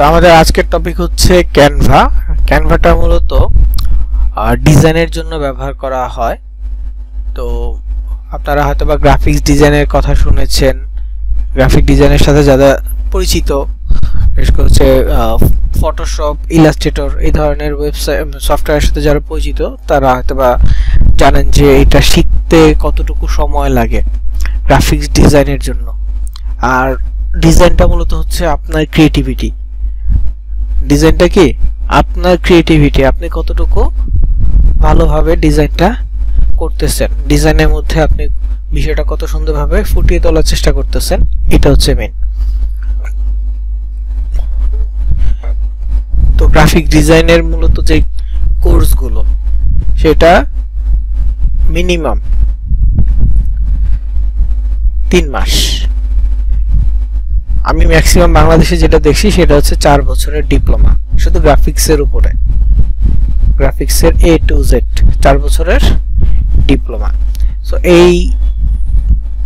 আমাদের আজকের টপিক হচ্ছে ক্যানভা। ক্যানভাটা মূলত ডিজাইনের জন্য ব্যবহার করা হয়। তো আপনারা হয়তোবা গ্রাফিক্স ডিজাইনের কথা শুনেছেন, গ্রাফিক ডিজাইনের সাথে যারা পরিচিত, বিশেষ করে হচ্ছে ফটোশপ, ইলাস্ট্রেটর এই ধরনের ওয়েবসাইট সফটওয়্যারের সাথে যারা পরিচিত তারা হয়তোবা জানেন যে এটা শিখতে কতটুকু সময় লাগে গ্রাফিক্স ডিজাইনের জন্য। আর ডিজাইনটা মূলত হচ্ছে আপনার ক্রিয়েটিভিটি। ডিজাইনটা কি আপনার ক্রিয়েটিভিটি, আপনি কতটুকু ভালোভাবে ডিজাইনটা করতেছেন, ডিজাইনের মধ্যে আপনি বিষয়টা কত সুন্দরভাবে ফুটিয়ে তোলার চেষ্টা করতেছেন, এটা হচ্ছে মেইন। তো গ্রাফিক ডিজাইনের মূলত যে কোর্সগুলো সেটা মিনিমাম 3 মাস। আমি ম্যাক্সিমাম বাংলাদেশে যেটা দেখছি সেটা হচ্ছে 4 বছরের ডিপ্লোমা শুধু গ্রাফিক্সের উপরে, গ্রাফিক্সের A to Z 4 বছরের ডিপ্লোমা। সো এই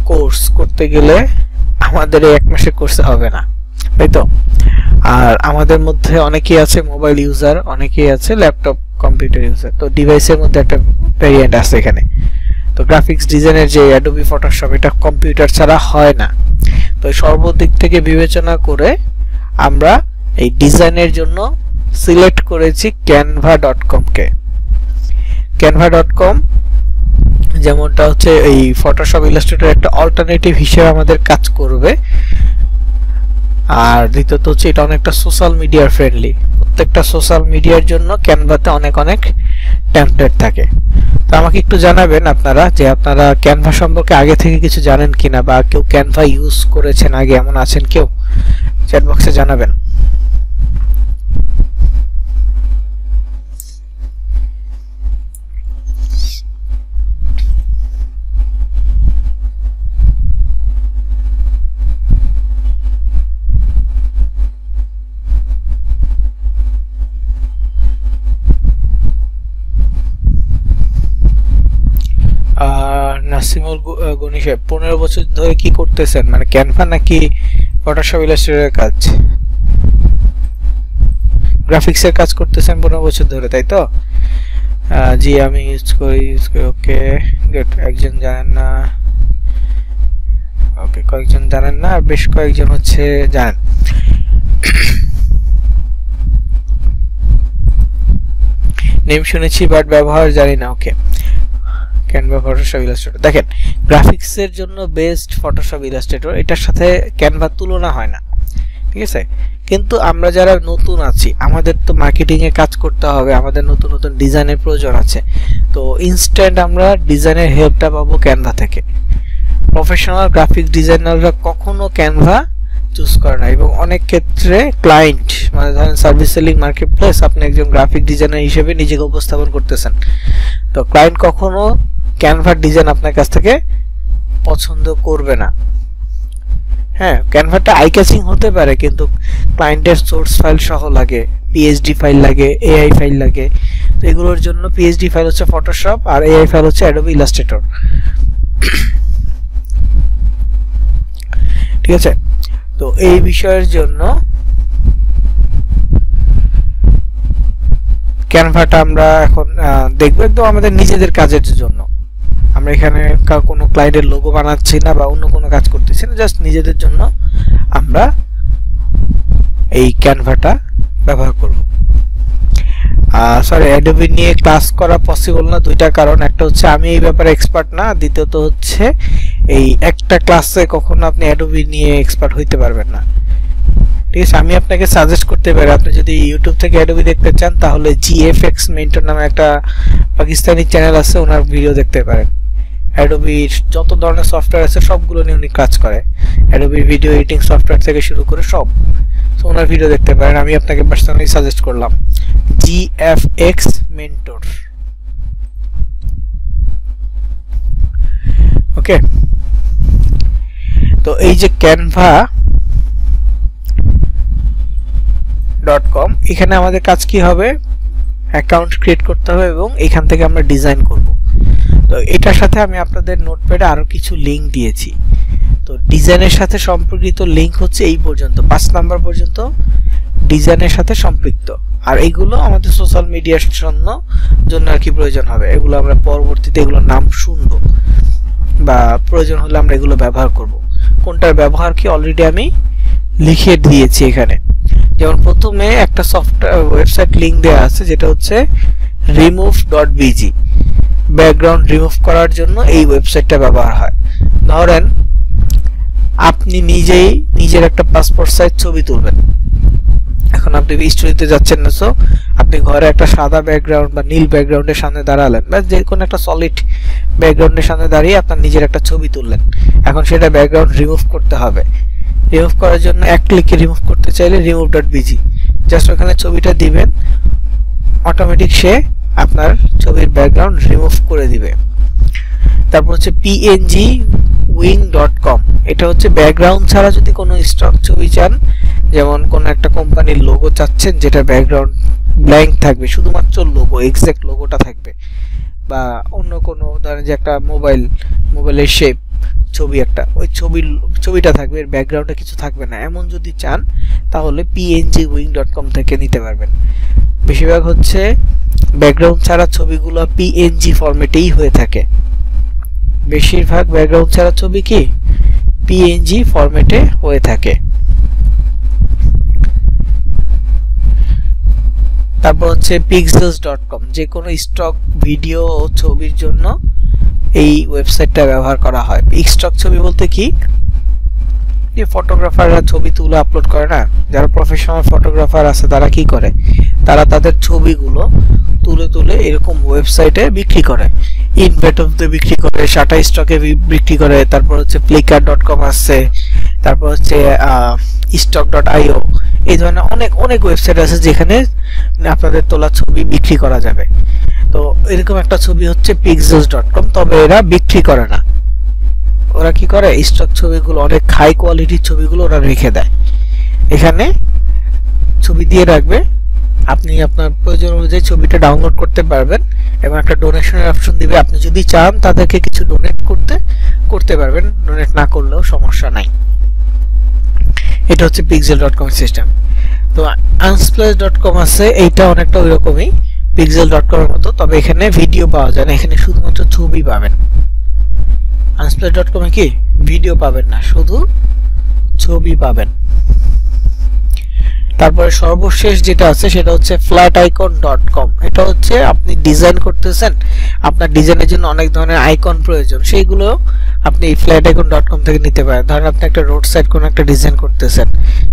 কোর্স করতে গেলে আমাদের এই 1 মাসে কোর্সে হবে না, তাই তো? আর আমাদের মধ্যে অনেকেই আছে মোবাইল ইউজার, অনেকেই আছে ল্যাপটপ কম্পিউটার ইউজার। তো ডিভাইসের মধ্যে একটা ভেরিয়েন্ট আছে এখানে। তো গ্রাফিক্স ডিজাইনের যে অ্যাডোবি ফটোশপ এটা কম্পিউটার ছাড়া হয় না। তো সর্বদিক থেকে বিবেচনা করে আমরা এই ডিজাইনের জন্য সিলেক্ট করেছি canva.com কে। canva.com যেমনটা হচ্ছে এই ফটোশপ ইলাস্ট্রেটর একটা অল্টারনেটিভ হিসেবে আমাদের কাজ করবে। আর দ্বিতীয়ত হচ্ছে এটা অনেকটা সোশ্যাল মিডিয়া ফ্রেন্ডলি। প্রত্যেকটা সোশ্যাল মিডিয়ার জন্য ক্যানভাতে অনেক টেমপ্লেট থাকে। তো আমাকে একটু জানাবেন আপনারা যে আপনারা ক্যানভা সম্পর্কে আগে থেকে কিছু জানেন কিনা, বা কেউ ক্যানভা ইউজ করেছেন আগে এমন আছেন কেউ, চ্যাট বক্সে জানাবেন। নাসিমুল গনি সাহেব 15 বছর ধরে কি করতেছেন, মানে ক্যানভা নাকি ফটোশপ ইলাস্ট্রেটরের কাজ? গ্রাফিক্সের কাজ করতেছেন 15 বছর ধরে, তাই তো? জি আমি ইউজ করি। Okay good. একজন জানেন না, ওকে কয়েকজন জানেন না, বেশ কয়েকজন হচ্ছে জানেন। নেম শুনেছি বাট ব্যবহার জানি না। ওকে, ক্যানভা ফটোশপ ইলাস্ট্রেটর দেখেন, গ্রাফিক্সের জন্য বেস্ট ফটোশপ ইলাস্ট্রেটর, এটার সাথে ক্যানভা তুলনা হয় না, ঠিক আছে? কিন্তু আমরা যারা নতুন আছি, আমাদের তো মার্কেটিং এ কাজ করতে হবে, আমাদের নতুন নতুন ডিজাইনের প্রয়োজন আছে। তো ইনস্ট্যান্ট আমরা ডিজাইনের হেল্পটা পাবো ক্যানভা থেকে। প্রফেশনাল গ্রাফিক ডিজাইনাররা কখনো ক্যানভা চুজ করে না, এবং অনেক ক্ষেত্রে ক্লায়েন্ট, মানে ধরেন সার্ভিস সেলিং মার্কেট প্লেস, আপনি একজন গ্রাফিক ডিজাইনার হিসেবে নিজেকে উপস্থাপন করতেছেন, তো ক্লায়েন্ট কখনো ক্যানভার ডিজাইন আপনার কাছ থেকে পছন্দ করবে না। হ্যাঁ, ক্যানভাটা আই ক্যাচিং হতে পারে, কিন্তু ক্লায়েন্টের সোর্স ফাইল সহ লাগে, পিএইচডি ফাইল লাগে, এআই ফাইল লাগে। তো এগুলোর জন্য পিএইচডি ফাইল হচ্ছে ফটোশপ, আর এআই ফাইল হচ্ছে অ্যাডোবি ইলাস্ট্রেটর, ঠিক আছে? তো এই বিষয়ের জন্য ক্যানভাটা আমরা এখন দেখবো একদম আমাদের নিজেদের কাজের জন্য। আমরা এখানে কোনো ক্লায়েন্টের লোগো বানাচ্ছি না বা অন্য কোনো কাজ করতেছি না, জাস্ট নিজেদের জন্য আমরা এই ক্যানভাটা ব্যবহার করব। সরি, অ্যাডোবি নিয়ে ক্লাস করা পসিবল না, দুইটা কারণ। একটা হচ্ছে আমি এই ব্যাপারে এক্সপার্ট না, দ্বিতীয়ত হচ্ছে এই একটা ক্লাসে কখনো আপনি অ্যাডোবি নিয়ে এক্সপার্ট হইতে পারবেন না, ঠিক আছে? আমি আপনাকে সাজেস্ট করতে পারি, আপনি যদি ইউটিউব থেকে অ্যাডোবি দেখতে চান তাহলে GFX মেন্টর নামে একটা পাকিস্তানি চ্যানেল আছে, ওনার ভিডিও দেখতে পারেন। অ্যাডোবির যত ধরনের সফটওয়্যার আছে সবগুলো নিয়ে উনি কাজ করে, অ্যাডোবি ভিডিও এডিটিং সফটওয়্যার থেকে শুরু করে সব। তো ওনার ভিডিও দেখতে পারেন, আমি আপনাকে পার্সোনালি সাজেস্ট করলাম GFX মেন্টর। ওকে, তো এই যে canva.com, এখানে আমাদের কাজ কি হবে, অ্যাকাউন্ট ক্রিয়েট করতে হবে এবং এখান থেকে আমরা ডিজাইন করব। তো এটার সাথে আমি আপনাদের নোটপ্যাডে আরো কিছু লিংক দিয়েছি। তো ডিজাইনের সাথে সম্পর্কিত লিংক হচ্ছে এই পর্যন্ত 5 নাম্বার পর্যন্ত ডিজাইনের সাথে সম্পৃক্ত। আর এগুলো আমাদের সোশ্যাল মিডিয়ার জন্য আর কি প্রয়োজন হবে, এগুলো আমরা পরবর্তীতে এগুলোর নাম শুনবো বা প্রয়োজন হলে আমরা এগুলো ব্যবহার করব। কোনটার ব্যবহার কি অলরেডি আমি লিখে দিয়েছি এখানে। যেমন প্রথমে একটা সফটওয়্যার ওয়েবসাইট লিংক দেওয়া আছে যেটা হচ্ছে remove.bg, ব্যাকগ্রাউন্ড রিমুভ করার জন্য এই ওয়েবসাইটটা ব্যবহার হয়। ধরেন আপনি নিজের একটা পাসপোর্ট সাইজ ছবি তুলবেন, এখন আপনি স্টুডিওতে যাচ্ছেন না, সো আপনি ঘরে একটা সাদা ব্যাকগ্রাউন্ড বা নীল ব্যাকগ্রাউন্ডের সামনে দাঁড়ালেন বা যে কোনো একটা সলিড ব্যাকগ্রাউন্ডের সামনে দাঁড়িয়ে আপনার নিজের একটা ছবি তুললেন। এখন সেটা ব্যাকগ্রাউন্ড রিমুভ করতে হবে। রিমুভ করার জন্য এক ক্লিকে রিমুভ করতে চাইলে remove.bg জাস্ট ওখানে ছবিটা দিবেন, অটোমেটিক সে আপনার ছবির ব্যাকগ্রাউন্ড রিমুভ করে দিবে। তারপর হচ্ছে pngwing.com, এটা হচ্ছে ব্যাকগ্রাউন্ড ছাড়া যদি কোনো স্টক ছবি চান, যেমন কোনো একটা কোম্পানির লোগো চাচ্ছেন যেটা ব্যাকগ্রাউন্ড ব্ল্যাঙ্ক থাকবে, শুধুমাত্র লোগো এক্সাক্ট লোগোটা থাকবে, বা অন্য কোনো ধরেন যে একটা মোবাইলের শেপ ছবি একটা, ওই ছবিটা থাকবে, এর ব্যাকগ্রাউন্ডে কিছু থাকবে না, এমন যদি চান তাহলে pngwing.com থেকে নিতে পারবেন। বেশিরভাগ হচ্ছে ব্যাকগ্রাউন্ড ছাড়া ছবিগুলো png ফরম্যাটেই হয়ে থাকে, বেশিরভাগ ব্যাকগ্রাউন্ড ছাড়া ছবি কি png ফরম্যাটে হয়ে থাকে। তারপর হচ্ছে pixels.com, যে কোনো স্টক ভিডিও ও ছবির জন্য এই ওয়েবসাইটটা ব্যবহার করা হয়। স্টক ছবি বলতে কি, যে ফটোগ্রাফাররা ছবি তুলে আপলোড করে না, যারা প্রফেশনাল ফটোগ্রাফার আছে তারা কি করে, তারা তাদের ছবিগুলো তুলে এরকম ওয়েবসাইটে বিক্রি করে, ইনভেটভতে বিক্রি করে, শাটা স্টকে বিক্রি করে। তারপর হচ্ছে flickr.com আছে, তারপর হচ্ছে stock.io, এই ধরনের অনেক ওয়েবসাইট আছে যেখানে আপনাদের তোলা ছবি বিক্রি করা যাবে। তো এরকম একটা ছবি হচ্ছে pixels.com, তবে এরা বিক্রি করে না, ওরা কি করে স্টক ছবিগুলো, অনেক হাই কোয়ালিটির ছবিগুলো ওরা রেখে দেয়, এখানে ছবি দিয়ে রাখবে, আপনি আপনার প্রয়োজন অনুযায়ী ছবিটা ডাউনলোড করতে পারবেন এবং একটা ডোনেশনের অপশন দিবে, আপনি যদি চান তাদেরকে কিছু ডোনেট করতে পারবেন, ডোনেট না করলেও সমস্যা নাই। এটা হচ্ছে pixel.com সিস্টেম। তো unsplash.com আছে, এইটা অনেকটা ওইরকমই pixel.com এর মতো, তবে এখানে ভিডিও পাওয়া যায় না, এখানে শুধুমাত্র ছবি পাবেন। unsplash.com এ কি ভিডিও পাবেন না, শুধু ছবি পাবেন। তারপরে সর্বশেষ যেটা আছে সেটা হচ্ছে flaticon.com, এটা হচ্ছে আপনি ডিজাইন করতেছেন, আপনার ডিজাইনের জন্য অনেক ধরনের আইকন প্রয়োজন, সেইগুলো আপনি flaticon.com থেকে নিতে পারেন। ধরেন আপনি একটা রোড সাইড কোনো একটা ডিজাইন করতেছেন,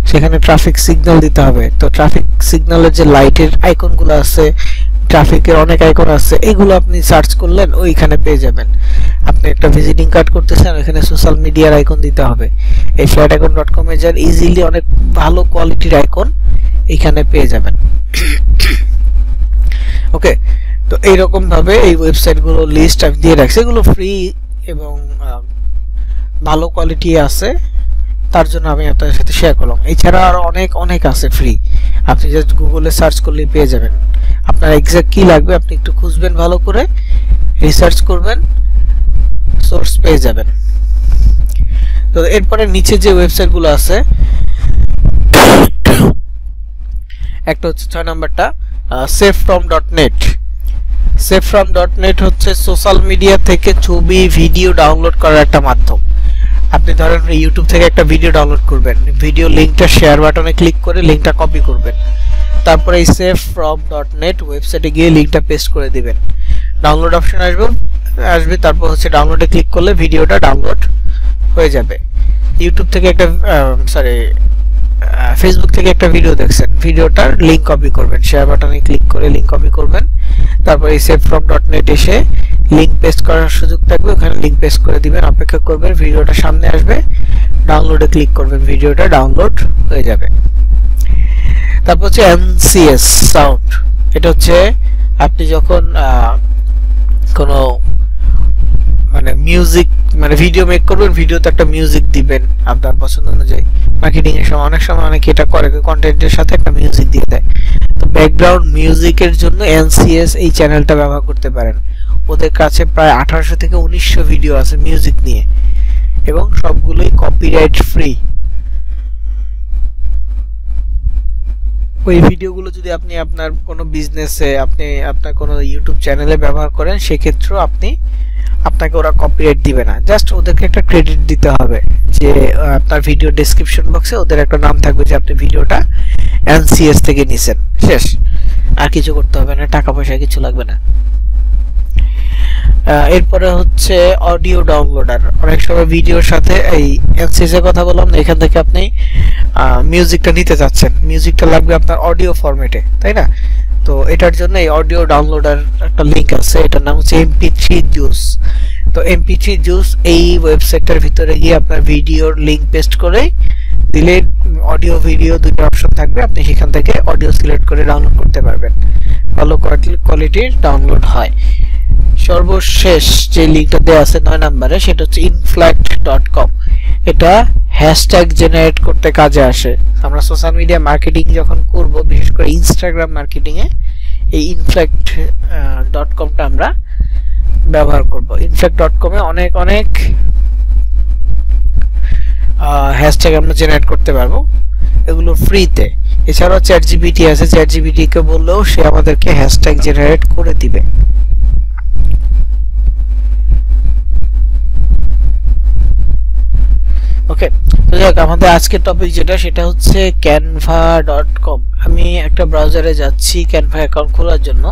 সেখানে ট্রাফিক সিগন্যাল দিতে হবে, তো ট্রাফিক সিগন্যালের যে লাইটের আইকনগুলো আছে, ট্রাফিকের অনেক আইকন আছে, এগুলো আপনি সার্চ করলেন ওইখানে পেয়ে যাবেন। আপনি একটা ভিজিটিং কার্ড করতেছেন, ওখানে সোশ্যাল মিডিয়ার আইকন দিতে হবে, এই flaticon.com এ যান, ইজিলি অনেক ভালো কোয়ালিটির আইকন এখানে পেয়ে যাবেন। ওকে, তো এইরকম ভাবে এই ওয়েবসাইটগুলো লিস্ট আমি দিয়ে রাখছি, এগুলো ফ্রি এবং ভালো কোয়ালিটি আছে, তার জন্য আমি আপনাদের সাথে শেয়ার করলাম। এছাড়া আরো অনেক আছে ফ্রি, আপনি জাস্ট গুগলে সার্চ করলেই পেয়ে যাবেন। আপনার এক্সাক্ট কি লাগবে আপনি একটু খুঁজবেন, ভালো করে রিসার্চ করবেন, সোর্স পেয়ে যাবেন। তো এরপরে নিচে যে ওয়েবসাইটগুলো আছে, একটা হচ্ছে 6 নাম্বারটা savefrom.net। savefrom.net হচ্ছে সোশ্যাল মিডিয়া থেকে ছবি ভিডিও ডাউনলোড করার একটা মাধ্যম। আপনি ধরেন ইউটিউব থেকে একটা ভিডিও ডাউনলোড করবেন, ভিডিও লিংকটা শেয়ার বাটনে ক্লিক করে লিংকটা কপি করবেন, তারপরে এই savefrom.net ওয়েবসাইটে গিয়ে লিংকটা পেস্ট করে দিবেন, ডাউনলোড অপশন আসবে, তারপর হচ্ছে ডাউনলোডে ক্লিক করলে ভিডিওটা ডাউনলোড হয়ে যাবে। ইউটিউব থেকে একটা ফেসবুক থেকে একটা ভিডিও দেখছেন, ভিডিওটার লিংক কপি করবেন, শেয়ার বাটনে ক্লিক করে লিংক কপি করবেন, তারপর এই savefrom.net এসে লিংক পেস্ট করার সুযোগ থাকবে, ওখানে লিংক পেস্ট করে দিবেন, অপেক্ষা করবেন, ভিডিওটা সামনে আসবে, ডাউনলোডে ক্লিক করবেন, ভিডিওটা ডাউনলোড হয়ে যাবে। তারপর হচ্ছে MCS সাউন্ড, এটা হচ্ছে আপনি যখন কোনো মিউজিক ভিডিও মেক করবেন, ভিডিওতে একটা মিউজিক দিবেন আপনার পছন্দ অনুযায়ী, মার্কেটিং এর সময় অনেক সময় অনেকে এটা করে, কন্টেন্টের সাথে একটা মিউজিক দিয়ে দেয়, তো ব্যাকগ্রাউন্ড মিউজিকের জন্য MCS এই চ্যানেলটা ব্যবহার করতে পারেন। ওদের কাছে প্রায় 1800 থেকে 1900 ভিডিও আছে মিউজিক নিয়ে, এবং সবগুলোই কপিরাইট ফ্রি। ওই ভিডিওগুলো যদি আপনি আপনার কোনো বিজনেসে, আপনি আপনার কোনো ইউটিউব চ্যানেলে ব্যবহার করেন, সেক্ষেত্রেও আপনাকে ওরা কপিরাইট দিবে না। জাস্ট ওদেরকে একটা ক্রেডিট দিতে হবে যে আপনার ভিডিও ডেসক্রিপশন বক্সে ওদের একটা নাম থাকবে যে আপনি ভিডিওটা এনসিএস থেকে নিছেন, শেষ। আর কিছু করতে হবে না, টাকা পয়সা কিছু লাগবে না। এরপরে হচ্ছে অডিও ডাউনলোডার। অনেক সময় ভিডিওর সাথে এই এনসিএস এর কথা বললাম না, এখান থেকে আপনি মিউজিকটা নিতে চাচ্ছেন, মিউজিকটা লাগবে আপনার অডিও ফরম্যাটে, তাই না? তো এটার জন্য এই অডিও ডাউনলোডার একটা লিংক আছে, এটার নাম হচ্ছে MP3 জুস। তো MP3 জুস এই ওয়েবসাইটটার ভিতরে গিয়ে আপনার ভিডিওর লিংক পেস্ট করে দিলে অডিও ভিডিও দুটো অপশন থাকবে, আপনি সেখান থেকে অডিও সিলেক্ট করে ডাউনলোড করতে পারবেন, ভালো কোয়ালিটির ডাউনলোড হয়। সর্বশেষ যে লিংকটা দেওয়া আছে 9 নম্বরে, সেটা হচ্ছে inflect.com। এটা হ্যাশট্যাগ জেনারেট করতে কাজে আসে। আমরা সোশ্যাল মিডিয়া মার্কেটিং যখন করব, বিশেষ করে ইনস্টাগ্রাম মার্কেটিং এ এই inflect.com-টা আমরা ব্যবহার করব। inflect.com এ অনেক হ্যাশট্যাগ আমরা জেনারেট করতে পারবো, এগুলো ফ্রিতে। এছাড়াও ChatGPT আছে, ChatGPT কে বললেও সে আমাদেরকে হ্যাশট্যাগ জেনারেট করে দিবে। ওকে, তো যাক, আমাদের আজকের টপিক যেটা, সেটা হচ্ছে canva.com। আমি একটা ব্রাউজারে যাচ্ছি ক্যানভা অ্যাকাউন্ট খোলার জন্য।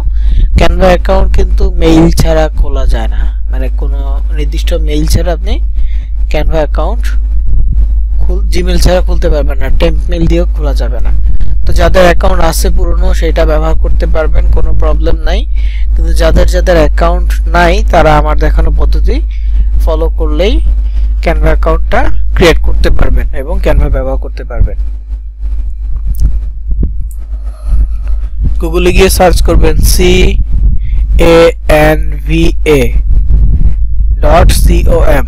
ক্যানভা অ্যাকাউন্ট কিন্তু মেইল ছাড়া খোলা যায় না, মানে কোনো নির্দিষ্ট মেইল ছাড়া আপনি ক্যানভা অ্যাকাউন্ট জিমেল ছাড়া খুলতে পারবেন না, টেম্প মেইল দিয়েও খোলা যাবে না। তো যাদের অ্যাকাউন্ট আছে পুরনো, সেটা ব্যবহার করতে পারবেন, কোনো প্রবলেম নাই। কিন্তু যাদের অ্যাকাউন্ট নাই, তারা আমার দেখানো পদ্ধতি ফলো করলেই ক্যানভা অ্যাকাউন্টটা ক্রিয়েট করতে পারবেন এবং ক্যানভা ব্যবহার করতে পারবেন। গুগলে গিয়ে সার্চ করবেন canva.com।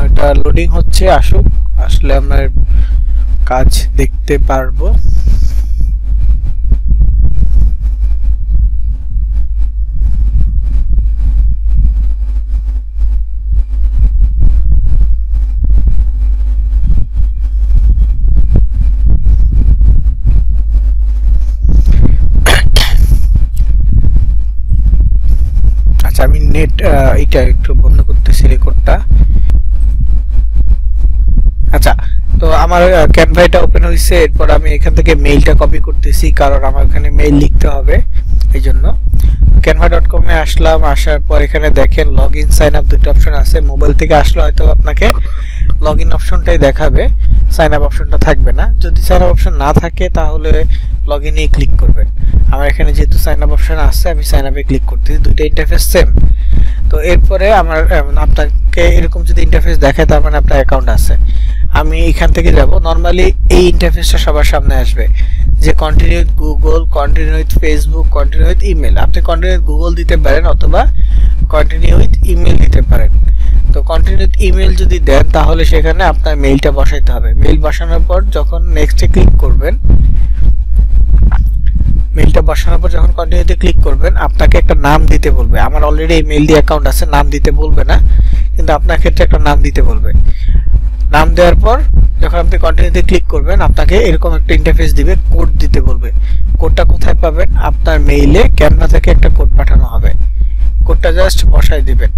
এটা লোডিং হচ্ছে, আসলে আমরা কাজ দেখতে পারবো। আচ্ছা, আমি নেট এটা একটু বন্ধ করতেছি রেকর্ডটা। আচ্ছা, তো আমার ক্যানভা এটা ওপেন হয়েছে। এরপর আমি এখান থেকে মেইলটা কপি করতেছি, কারণ আমার এখানে মেইল লিখতে হবে, এই জন্য canva.com এ আসলাম। আসার পর এখানে দেখেন লগইন সাইন আপ দুটো অপশন আছে। মোবাইল থেকে আসলে হয়তো আপনাকে লগইন অপশনটাই দেখাবে, সাইন আপ অপশনটা থাকবে না। যদি সাইন আপ অপশন না থাকে তাহলে লগইনে ক্লিক করবেন। আমার এখানে যেহেতু সাইন আপ অপশন আছে, আমি সাইন আপে ক্লিক করতেছি। দুটো ইন্টারফেস সেম। তো এরপরে আমার আপনাকে এরকম যদি ইন্টারফেস দেখায়, তার মানে আপনার অ্যাকাউন্ট আছে। আমি এখান থেকে যাব। নরমালি এই ইন্টারফেসটা সবার সামনে আসবে যে continue with Google, continue with Facebook, continue with email. আপনি কন্টিনিউ উইথ গুগল দিতে পারেন অথবা কন্টিনিউ উইথ ইমেল দিতে পারেন। তো কন্টিনিউ উইথ ইমেল যদি দেন, তাহলে সেখানে আপনার মেইলটা বসাইতে হবে। মেইল বসানোর পর যখন নেক্সটে ক্লিক করবেন, মেইলটা বসানোর পর যখন কন্টিনিউতে ক্লিক করবেন, আপনাকে একটা নাম দিতে বলবে। আমার অলরেডি এই মেইল দিয়ে অ্যাকাউন্ট আছে, নাম দিতে বলবে না, কিন্তু আপনার ক্ষেত্রে একটা নাম দিতে বলবে। নাম দেওয়ার পর যখন আপনি কন্টিনিউতে ক্লিক করবেন, আপনাকে এরকম একটা ইন্টারফেস দিবে, কোড দিতে বলবে। কোডটা কোথায় পাবেন? আপনার মেইলে ক্যানভা থেকে একটা কোড পাঠানো হবে, কোডটা জাস্ট বসাই দিবেন।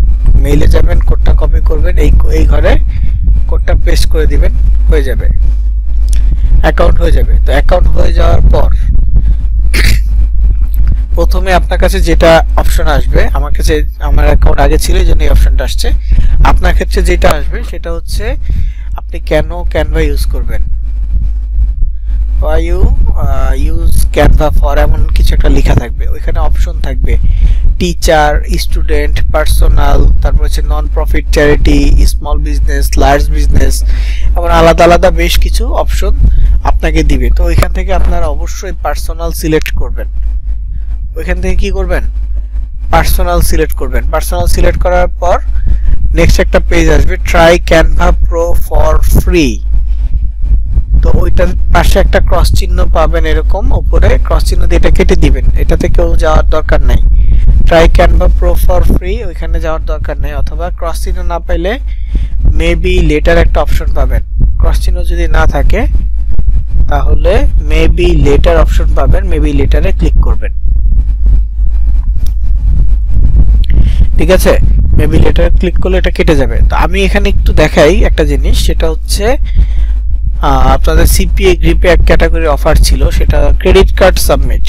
মেইলে যাবেন, কোডটা কপি করবেন, এই ঘরে কোডটা পেস্ট করে দিবেন, হয়ে যাবে, অ্যাকাউন্ট হয়ে যাবে। তো অ্যাকাউন্ট হয়ে যাওয়ার পর প্রথমে আপনার কাছে যেটা অপশন আসবে, আমার কাছে আমার অ্যাকাউন্ট আগে ছিল, এই জন্য এই অপশনটা আসছে। আপনার ক্ষেত্রে যেটা আসবে সেটা হচ্ছে আপনি কেন ক্যানভা ইউজ করবেন, why you use Canva for, এমন কিছু একটা লেখা থাকবে। ওইখানে অপশন থাকবে টিচার, স্টুডেন্ট, পার্সোনাল, তারপর হচ্ছে non profit, charity, small business, large business, এমন আলাদা আলাদা বেশ কিছু অপশন আপনাকে দিবে। তো ওইখান থেকে আপনারা অবশ্যই পার্সোনাল সিলেক্ট করবেন। ওইখান থেকে কি করবেন? পার্সোনাল সিলেক্ট করবেন। পার্সোনাল সিলেক্ট করার পর নেক্সট একটা পেজ আসবে try Canva pro for free. তো ওইটার পাশে একটা ক্রস চিহ্ন পাবেন, এরকম উপরে ক্রস চিহ্ন দিয়ে এটা কেটে দিবেন, এটাতে কেউ যাওয়ার দরকার নাই। Try Canva pro for free ওইখানে যাওয়ার দরকার নেই, অথবা ক্রস চিহ্ন না পাইলে মেবি লেটার একটা অপশন পাবেন। ক্রস চিহ্ন যদি না থাকে তাহলে মেবি লেটার অপশন পাবেন, মেবি লেটারে ক্লিক করবেন। ঠিক আছে, মেবি লেটারে ক্লিক করলে এটা কেটে যাবে। তো আমি এখানে একটু দেখাই একটা জিনিস, সেটা হচ্ছে আপনাদের সিপিএ গ্রিপে এক ক্যাটাগরি অফার ছিল, সেটা ক্রেডিট কার্ড সাবমিট।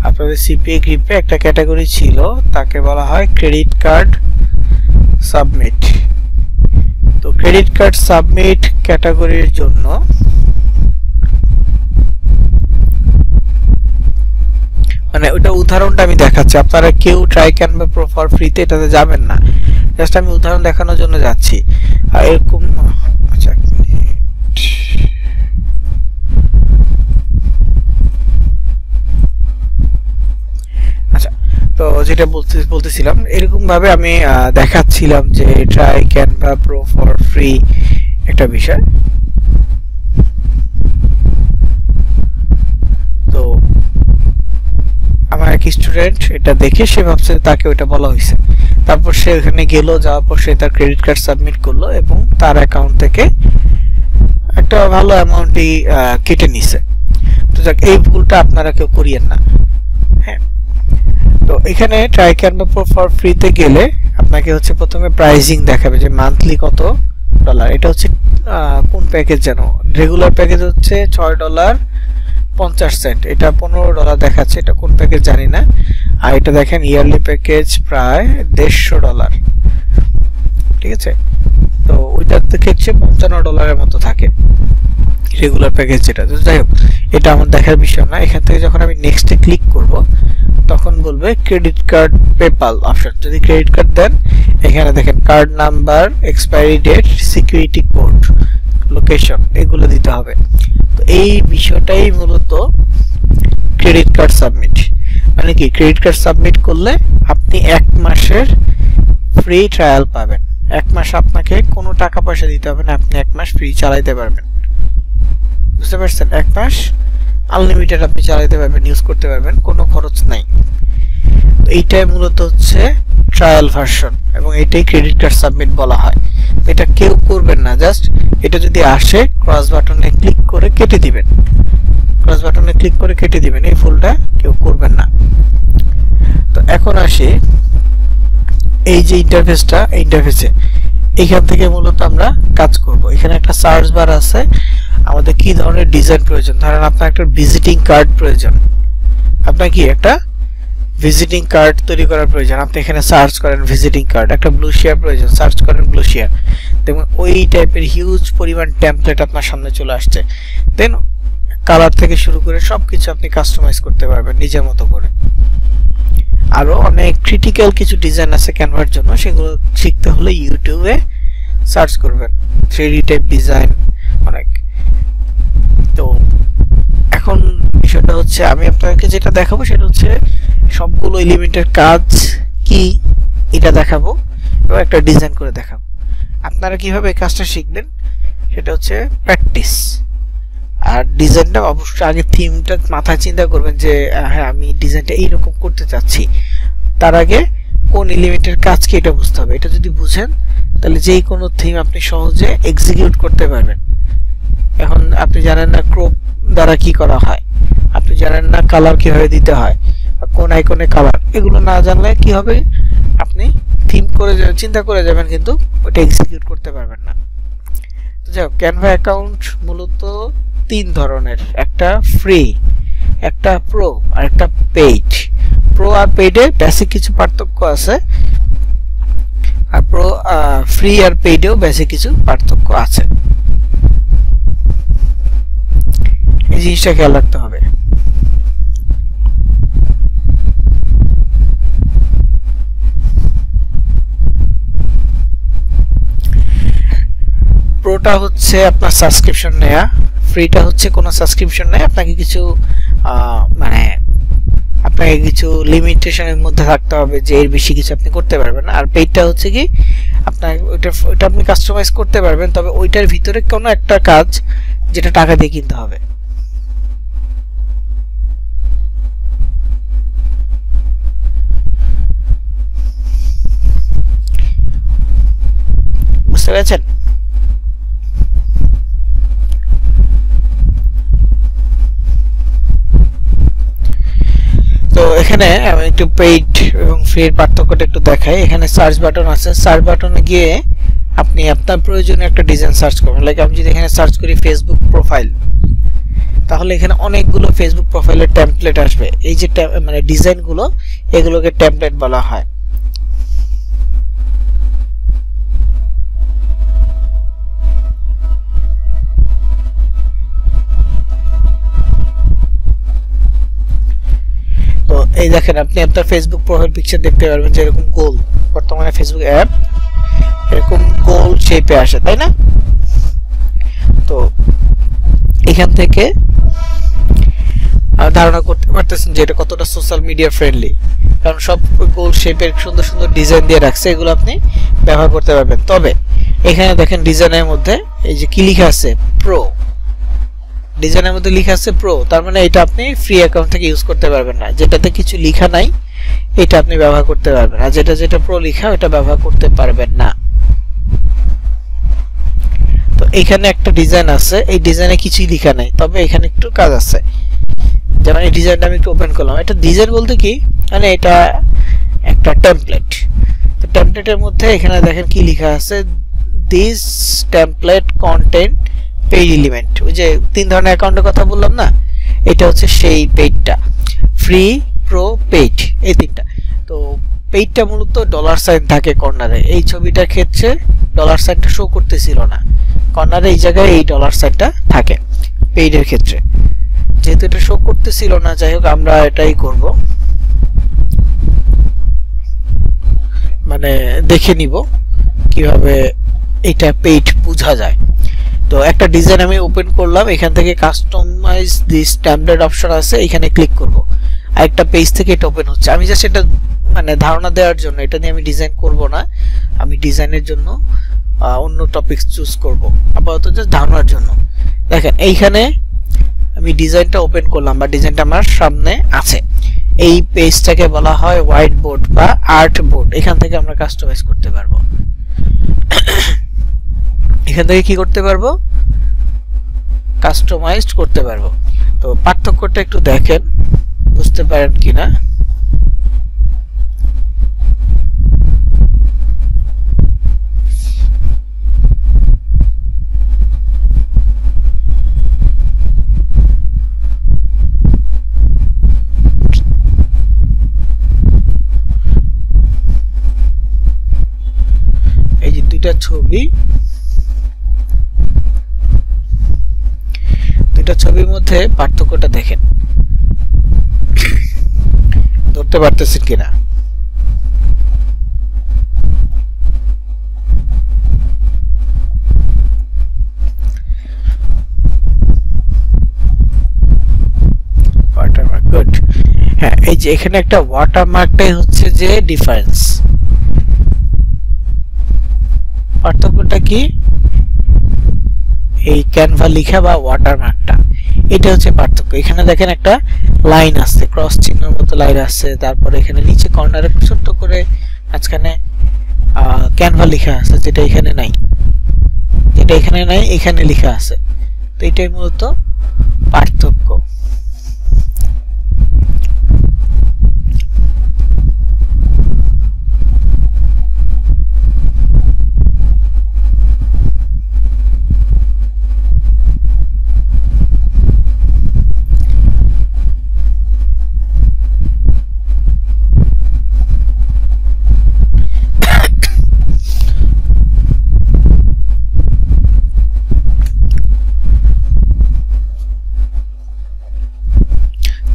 আপনাদের সিপিএ গ্রিপে একটা ক্যাটাগরি ছিল, তাকে বলা হয় ক্রেডিট কার্ড সাবমিট। তো ক্রেডিট কার্ড সাবমিট ক্যাটাগরির জন্য মানে ওটা উদাহরণটা আমি দেখাচ্ছি, আপনারা কেউ ট্রাই ক্যানভা প্রো ফর ফ্রিতে এটাতে যাবেন না, জাস্ট আমি উদাহরণ দেখানোর জন্য যাচ্ছি। আর এরকম আচ্ছা তো যেটা বলতেছিলাম, এরকম ভাবে আমি দেখাচ্ছিলাম যে try Canva pro for free একটা বিষয়। তো আমার এক স্টুডেন্ট এটা দেখে সে ভাবছে তাকে ওইটা বলা হয়েছে, তারপর সে ওখানে গেল, যাওয়ার পর সে তার ক্রেডিট কার্ড সাবমিট করলো এবং তার অ্যাকাউন্ট থেকে একটা ভালো অ্যামাউন্টই কেটে নিছে। তো যাক, এই ভুলটা আপনারা কেউ করিয়েন না। হ্যাঁ, তো এখানে ট্রাই ক্যানভা প্রো ফর ফ্রিতে গেলে আপনাকে হচ্ছে প্রথমে প্রাইসিং দেখাবে যে মান্থলি কত ডলার। এটা হচ্ছে কোন প্যাকেজ যেন, রেগুলার প্যাকেজ হচ্ছে $6.50, এটা $15 দেখাচ্ছে, এটা কোন প্যাকেজ জানি না। আর এটা দেখেন ইয়ারলি প্যাকেজ প্রায় $150। ঠিক আছে, তো ওইটার থেকে হচ্ছে $55 মতো থাকে রেগুলার প্যাকেজ যেটা। তো যাই হোক, এটা আমার দেখার বিষয় না। এখান থেকে যখন আমি নেক্সটে ক্লিক করব তখন বলবে ক্রেডিট কার্ড পেপাল অপশন। যদি ক্রেডিট কার্ড দেন, এখানে দেখেন card number, expiry date, security code, location, এগুলো দিতে হবে। তো এই বিষয়টাই মূলত ক্রেডিট কার্ড সাবমিট। মানে কি, ক্রেডিট কার্ড সাবমিট করলে আপনি 1 মাসের ফ্রি ট্রায়াল পাবেন। 1 মাস আপনাকে কোনো টাকা পয়সা দিতে হবে না, আপনি 1 মাস ফ্রি চালাইতে পারবেন। বুঝতে পারছেন? 1 মাস আনলিমিটেড আপনি চালাতে পারবেন, ইউজ করতে পারবেন, কোনো খরচ নাই। তো এইটাই মূলত হচ্ছে ট্রায়াল ভার্সন এবং এটাই ক্রেডিট কার্ড সাবমিট বলা হয়। তো এটা কেউ করবেন না, জাস্ট এটা যদি আসে ক্রস বাটনে ক্লিক করে কেটে দিবেন, ক্রস বাটনে ক্লিক করে কেটে দিবেন, এই ভুলটা কেউ করবেন না। তো এখন আসি এই যে ইন্টারফেসটা, এই ইন্টারফেসে এইখান থেকে মূলত আমরা কাজ করব। এখানে একটা সার্চ বার আছে, আমাদের কি ধরনের ডিজাইন প্রয়োজন। ধরেন আপনার একটা ভিজিটিং কার্ড প্রয়োজন, আপনার কি একটা ভিজিটিং কার্ড তৈরি করার প্রয়োজন, আপনি এখানে সার্চ করেন ভিজিটিং কার্ড। একটা ব্লু শেয়ার প্রয়োজন, সার্চ করেন ব্লু শেয়ার, দেখুন ওই টাইপের হিউজ পরিমাণ টেমপ্লেট আপনার সামনে চলে আসছে। দেন কালার থেকে শুরু করে সবকিছু আপনি কাস্টমাইজ করতে পারবেন নিজের মতো করে। আরো অনেক ক্রিটিক্যাল কিছু ডিজাইন আছে ক্যানভার জন্য, সেগুলো শিখতে হলে ইউটিউবে সার্চ করবেন 3D টাইপ ডিজাইন অনেক। তো এখন বিষয়টা হচ্ছে আমি আপনাকে যেটা দেখাবো সেটা হচ্ছে সবগুলো এলিমেন্টের কাজ কি এটা দেখাবো এবং একটা ডিজাইন করে দেখাবো। আপনারা কিভাবে এই কাজটা শিখবেন সেটা হচ্ছে প্র্যাকটিস। আর ডিজাইনটা অবশ্যই আগে থিমটা মাথায় চিন্তা করবেন যে হ্যাঁ আমি ডিজাইনটা এইরকম করতে চাচ্ছি, তার আগে কোন এলিমেন্টের কাজ কি এটা বুঝতে হবে। এটা যদি বুঝেন তাহলে যেই কোনো থিম আপনি সহজে এক্সিকিউট করতে পারবেন। এখন আপনি জানেন না ক্রপ দ্বারা কি করা হয়, আপনি জানেন না কালার কিভাবে দিতে হয়, কোন আইকনে কালার, এগুলো না জানলে কি হবে, আপনি থিম করে চিন্তা করে যাবেন কিন্তু ওটা এক্সিকিউট করতে পারবেন না। তো যাই হোক, ক্যানভা অ্যাকাউন্ট মূলত 3 ধরনের, একটা ফ্রি, একটা প্রো আর একটা পেইড। প্রো আর পেইডে বেসিক কিছু পার্থক্য আছে, আর প্রো ফ্রি আর পেইডেও বেসিক কিছু পার্থক্য আছে, এই জিনিসটা খেয়াল রাখতে হবে। প্রোটা হচ্ছে আপনার সাবস্ক্রিপশন নেয়া, ফ্রিটা হচ্ছে কোনো সাবস্ক্রিপশন নেই, আপনাকে কিছু মানে আপনাকে কিছু লিমিটেশনের মধ্যে থাকতে হবে যে এর বেশি কিছু আপনি করতে পারবেন না। আর পেইডটা হচ্ছে কি আপনার ওটা আপনি কাস্টমাইজ করতে পারবেন, তবে ওইটার ভিতরে কোনো একটা কাজ যেটা টাকা দিয়ে কিনতে হবে। বুঝতে পেরেছেন? তো এখানে আমি একটু পেইড এবং ফ্রি এর পার্থক্যটা একটু দেখাই। এখানে সার্চ বাটন আছে, সার্চ বাটনে গিয়ে আপনি আপনার প্রয়োজনীয় একটা ডিজাইন সার্চ করবেন। লাইক আমি যদি এখানে সার্চ করি ফেসবুক প্রোফাইল, তাহলে এখানে অনেকগুলো ফেসবুক প্রোফাইলের টেমপ্লেট আসবে। এই যে মানে ডিজাইনগুলো, এগুলোকে টেমপ্লেট বলা হয়। তো এই দেখেন আপনি আপনার ফেসবুক প্রোফাইল পিকচার দেখতে পারবেন যে এরকম গোল, বর্তমানে ফেসবুক অ্যাপ এরকম গোল শেপে আসে, তাই না? তো এখান থেকে ধারণা করতে পারতেছেন যে এটা কতটা সোশ্যাল মিডিয়া ফ্রেন্ডলি, কারণ সব গোল শেপের সুন্দর সুন্দর ডিজাইন দিয়ে রাখছে, এগুলো আপনি ব্যবহার করতে পারবেন। তবে এখানে দেখেন ডিজাইনের মধ্যে এই যে কি লেখা আছে প্রো, ডিজাইনের মধ্যে লেখা আছে প্রো, তার মানে এটা আপনি ফ্রি অ্যাকাউন্ট থেকে ইউজ করতে পারবেন না। যেটাতে কিছু লেখা নাই এটা আপনি ব্যবহার করতে পারবেন, আর যেটা প্রো লেখা ওটা ব্যবহার করতে পারবেন না। তো এখানে একটা ডিজাইন আছে, এই ডিজাইনে কিছুই লেখা নাই, তবে এখানে একটু কাজ আছে। যেমন এই ডিজাইনটা আমি একটু ওপেন করলাম, এটা ডিজাইন বলতে কি মানে এটা একটা টেমপ্লেট। তো টেমপ্লেটের মধ্যে এখানে দেখেন কি লেখা আছে, this template content paid element. ওই যে তিন ধরনের অ্যাকাউন্টের কথা বললাম না, এটা হচ্ছে সেই পেইডটা, ফ্রি, প্রো, পেইড, এই তিনটা। তো পেইডটা মূলত ডলার সাইন থাকে কর্নারে, এই ছবিটার ক্ষেত্রে ডলার সাইনটা শো করতেছিল না, কর্নারে এই জায়গায় এই ডলার সাইনটা থাকে পেইডের ক্ষেত্রে। যেহেতু এটা শো করতেছিল না, যাই হোক আমরা এটাই করব, মানে দেখে নিব কিভাবে এটা পেইড বোঝা যায়। তো একটা ডিজাইন আমি ওপেন করলাম, এখান থেকে কাস্টমাইজ দিস টেমপ্লেট অপশন আছে, এখানে ক্লিক করব, আর একটা পেজ থেকে এটা ওপেন হচ্ছে। আমি জাস্ট এটা মানে ধারণা দেওয়ার জন্য, এটা নিয়ে আমি ডিজাইন করব না, আমি ডিজাইনের জন্য অন্য টপিক চুজ করব, আপাতত জাস্ট ধারণার জন্য। দেখেন এইখানে আমি ডিজাইনটা ওপেন করলাম বা ডিজাইনটা আমার সামনে আছে। এই পেজটাকে বলা হয় হোয়াইট বোর্ড বা আর্ট বোর্ড। এখান থেকে আমরা কাস্টমাইজ করতে পারবো, এখান থেকে কি করতে পারবো, কাস্টমাইজড করতে পারবো। তো পার্থক্যটা একটু দেখেন, বুঝতে পারেন কিনা। এই যে দুইটা ছবি, দুইটা ছবির মধ্যে পার্থক্যটা দেখেন, ধরতে পারতেছেন কিনা। Watermark, good. হ্যাঁ, এই যে এখানে একটা ওয়াটারমার্কটাই হচ্ছে যে ডিফারেন্স। পার্থক্যটা কি, এই ক্যানভা লেখা বা ওয়াটারমার্কটা, এটা হচ্ছে পার্থক্য। এখানে দেখেন একটা লাইন আছে, ক্রস চিহ্নের মতো লাইন আছে, তারপরে এখানে নিচে কর্নারে ছোট্ট করে মাঝখানে ক্যানভা লেখা আছে, যেটা এখানে নাই, যেটা এখানে নাই এখানে লেখা আছে। তো এটাই মূলত পার্থক্য।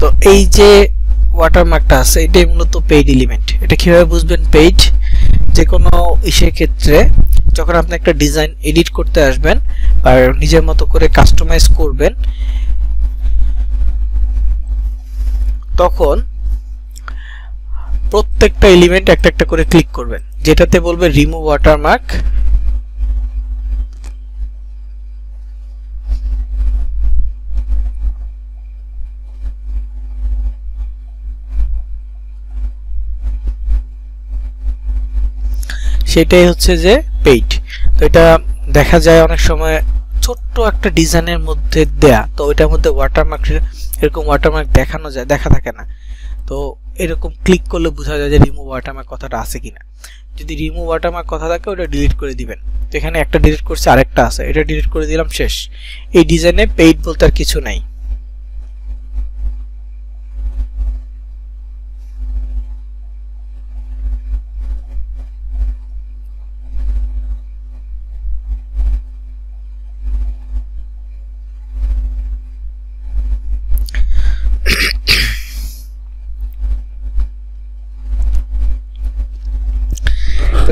তো এই যে ওয়াটারমার্কটা আছে, এটাই মূলত পেইড এলিমেন্ট। এটা কিভাবে বুঝবেন পেইড, যে কোনো ইসের ক্ষেত্রে যখন আপনি একটা ডিজাইন এডিট করতে আসবেন আর নিজের মতো করে কাস্টমাইজ করবেন, তখন প্রত্যেকটা এলিমেন্ট একটা একটা করে ক্লিক করবেন, যেটাতে বলবে রিমুভ ওয়াটারমার্ক। সেটাই হচ্ছে যে পেইড। তো এটা দেখা যায় অনেক সময় ছোট্ট একটা ডিজাইনের মধ্যে দেয়া, তো ওইটার মধ্যে ওয়াটারমার্ক, এরকম ওয়াটারমার্ক দেখানো যায়, দেখা থাকে না। তো এরকম ক্লিক করলে বোঝা যায় যে রিমুভ ওয়াটারমার্ক কথাটা আছে কিনা। যদি রিমুভ ওয়াটারমার্ক কথা থাকে ওটা ডিলিট করে দিবেন। তো এখানে একটা ডিলিট করছে, আরেকটা আছে, এটা ডিলিট করে দিলাম, শেষ। এই ডিজাইনে পেইড বলতে আর কিছু নাই।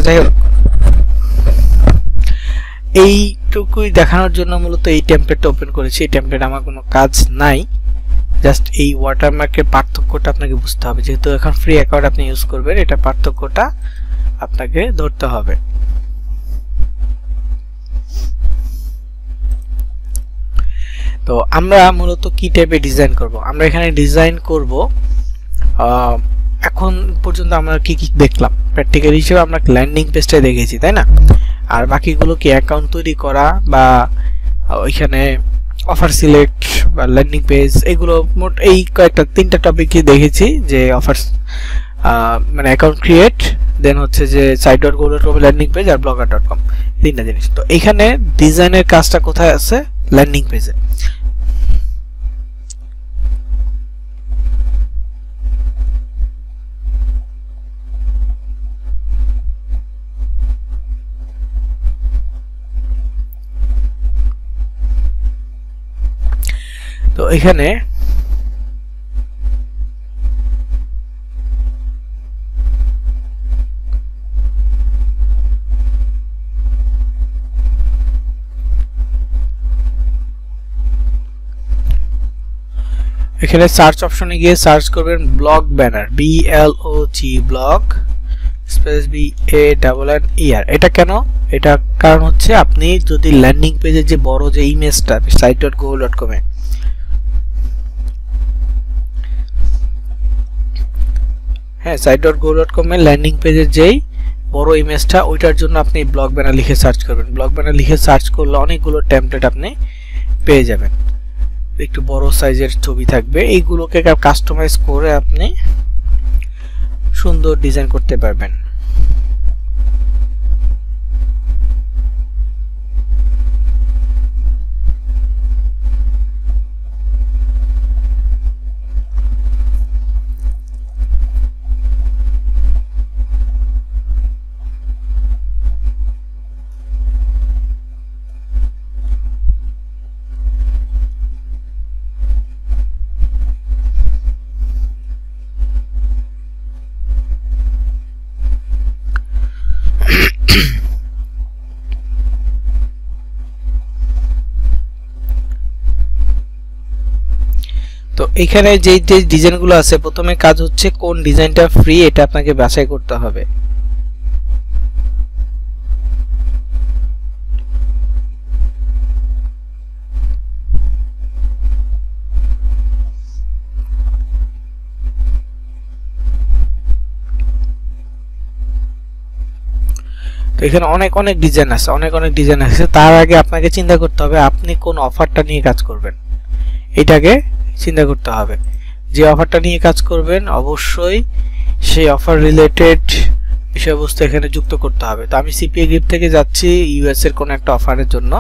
যাই হোক, এইটুকুই দেখানোর জন্য মূলত এই টেমপ্লেটটা ওপেন করেছি। এই টেমপ্লেট আমার কোনো কাজ নাই, জাস্ট এই ওয়াটারমার্কের পার্থক্যটা আপনাকে বুঝতে হবে। যেহেতু এখন ফ্রি অ্যাকাউন্ট আপনি ইউজ করবেন, এটা পার্থক্যটা আপনাকে ধরতে হবে। তো আমরা মূলত কি টাইপের ডিজাইন করব? আমরা এখানে ডিজাইন করব, এখন পর্যন্ত আমরা কি কি দেখলাম প্র্যাকটিক্যাল হিসেবে, আমরা ল্যান্ডিং পেজটা দেখেছি, তাই না? আর বাকিগুলো কি অ্যাকাউন্ট তৈরি করা বা ওইখানে অফার সিলেক্ট বা ল্যান্ডিং পেজ, এগুলো মোট এই কয়েকটা 3টা টপিকই দেখেছি। যে অফার মানে অ্যাকাউন্ট ক্রিয়েট, দেন হচ্ছে যে site.go.com ল্যান্ডিং পেজ, আর blogger.com, 3টা জিনিস। তো এখানে ডিজাইনের কাজটা কোথায় আছে? ল্যান্ডিং পেজে। তো এখানে সার্চ অপশনে গিয়ে সার্চ করবেন blog banner, BLOG, blog space BANNER। এটা কেন? এটা কারণ হচ্ছে আপনি যদি ল্যান্ডিং পেজের যে বড় যে ইমেজটা site.go.com এ, হ্যাঁ site.go.com এর ল্যান্ডিং পেজের যেই বড় ইমেজটা, ওইটার জন্য আপনি ব্লগ ব্যানার লিখে সার্চ করবেন। ব্লগ ব্যানার লিখে সার্চ করলে অনেকগুলো টেমপ্লেট আপনি পেয়ে যাবেন, একটু বড় সাইজের ছবি থাকবে। এইগুলোকে কাস্টমাইজ করে আপনি সুন্দর ডিজাইন করতে পারবেন। তো এখানে যে ডিজাইনগুলো আছে, প্রথমে কাজ হচ্ছে কোন ডিজাইনটা ফ্রি এটা আপনাকে বাছাই করতে হবে। তো এখানে অনেক ডিজাইন আছে, তার আগে আপনাকে চিন্তা করতে হবে আপনি কোন অফারটা নিয়ে কাজ করবেন। এটাকে চিন্তা করতে হবে। যে অফারটা নিয়ে কাজ করবেন অবশ্যই সেই অফার রিলেটেড বিষয়বস্তু এখানে যুক্ত করতে হবে। তো আমি সিপিএ গ্রিপ থেকে যাচ্ছি ইউএস এর কোন একটা অফারের জন্য।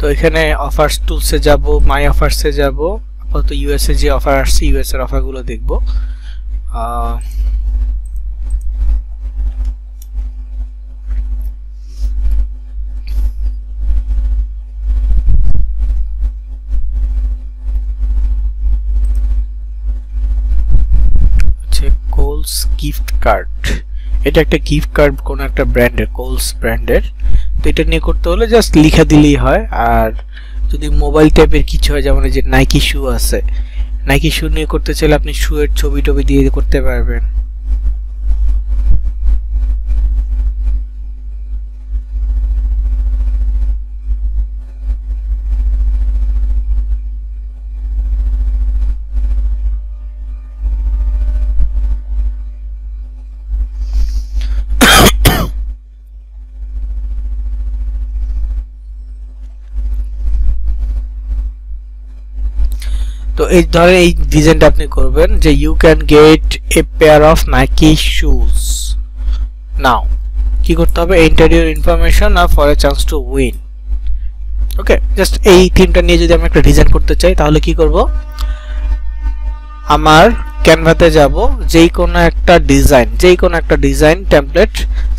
তো এখানে অফার্স টুলসে যাব, মাই অফার্সে যাব, আপাতত ইউএস এ যে অফার আসছে ইউএস এর অফারগুলো দেখব। কোলস গিফট কার্ড, এটা একটা গিফট কার্ড কোন একটা ব্র্যান্ডের, কোলস ব্র্যান্ডের। তো এটা নিয়ে করতে হলে জাস্ট লিখা দিলেই হয়। আর যদি মোবাইল টাইপের কিছু হয়, যেমন এই যে নাইকি শু আছে, নাইকি শু নিয়ে করতে চাইলে আপনি শু এর ছবি টবি দিয়ে করতে পারবেন। তো এই ধরেন এই ডিজাইনটা আপনি করবেন যে you can get a pair of Nike shoes now. কি করতে হবে, এন্টার ইউর ইনফরমেশন আর for a chance to win. Okay, just এই থিমটা নিয়ে যদি আমি একটা ডিজাইন করতে চাই তাহলে কি করব, আমার ক্যানভাতে যাব, যেই কোনো একটা ডিজাইন টেমপ্লেট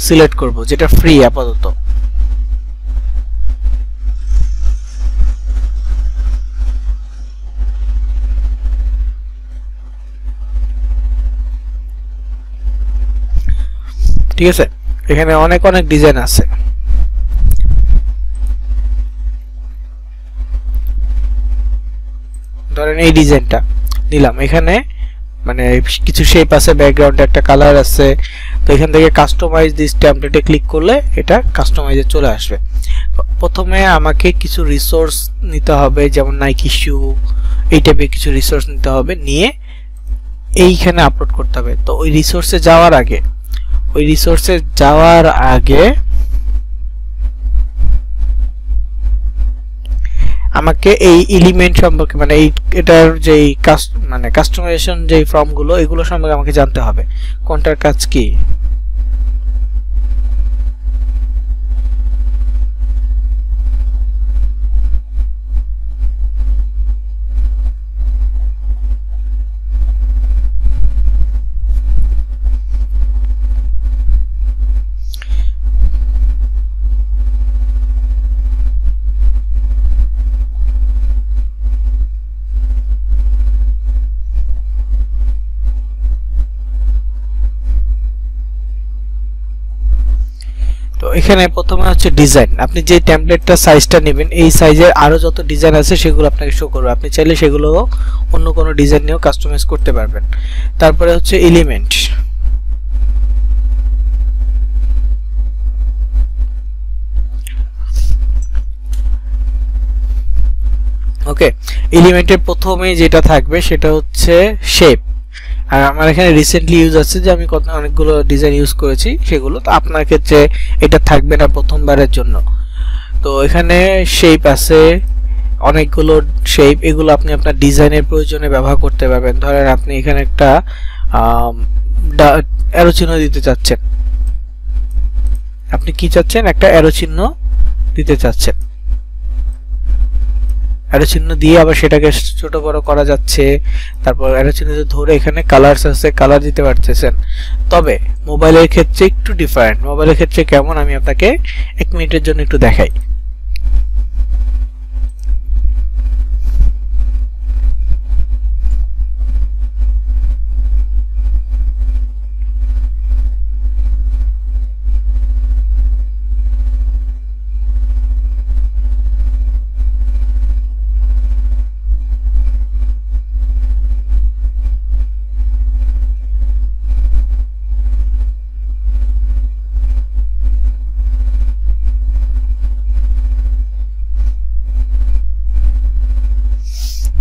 সিলেক্ট করব যেটা ফ্রি আপাতত। ঠিক আছে, এখানে অনেক ডিজাইন আছে। ধরেন এই ডিজাইনটা নিলাম, এখানে মানে কিছু শেপ আছে, ব্যাকগ্রাউন্ডে একটা কালার আছে। তো এখান থেকে কাস্টমাইজ দিস টেমপ্লেটে ক্লিক করলে এটা কাস্টমাইজে চলে আসবে। প্রথমে আমাকে কিছু রিসোর্স নিতে হবে, যেমন নাইকি শু, এই টাইপের কিছু রিসোর্স নিতে হবে, নিয়ে এইখানে আপলোড করতে হবে। তো ওই রিসোর্সে যাওয়ার আগে আমাকে এই এলিমেন্ট সম্পর্কে, মানে এটার যে কাস্টমাইজেশন যে ফর্মগুলো, এগুলো সম্পর্কে আমাকে জানতে হবে কোনটার কাজ কি। তো এখানে প্রথমে হচ্ছে ডিজাইন, আপনি যে টেমপ্লেটটা সাইজটা নেবেন এই সাইজের আরো যত ডিজাইন আছে সেগুলো আপনাকে শো করবে। আপনি চাইলে সেগুলো অন্য কোনো ডিজাইন নিয়েও কাস্টমাইজ করতে পারবেন। তারপরে হচ্ছে এলিমেন্ট, ওকে। এলিমেন্টের প্রথমে যেটা থাকবে সেটা হচ্ছে শেপ। আর আমার এখানে রিসেন্টলি ইউজ আছে যে আমি অনেকগুলো ডিজাইন ইউজ করেছি সেগুলো, তো আপনার ক্ষেত্রে এটা থাকবে না প্রথমবারের জন্য। তো এখানে শেপ আছে অনেকগুলো শেপ, এগুলো আপনি আপনার ডিজাইনের প্রয়োজনে ব্যবহার করতে পারবেন। ধরেন আপনি এখানে একটা অ্যারো চিহ্ন দিতে চাচ্ছেন, আপনি কি চাচ্ছেন, একটা অ্যারো চিহ্ন দিতে চাচ্ছেন, অ্যারো চিহ্ন দিয়ে আবার সেটাকে ছোট বড় করা যাচ্ছে। তারপর অ্যারো চিহ্ন ধরে এখানে কালারস আছে, কালার দিতে পারতেছেন। তবে মোবাইলের ক্ষেত্রে একটু ডিফারেন্ট। মোবাইলের ক্ষেত্রে কেমন আমি আপনাকে 1 মিনিটের জন্য একটু দেখাই।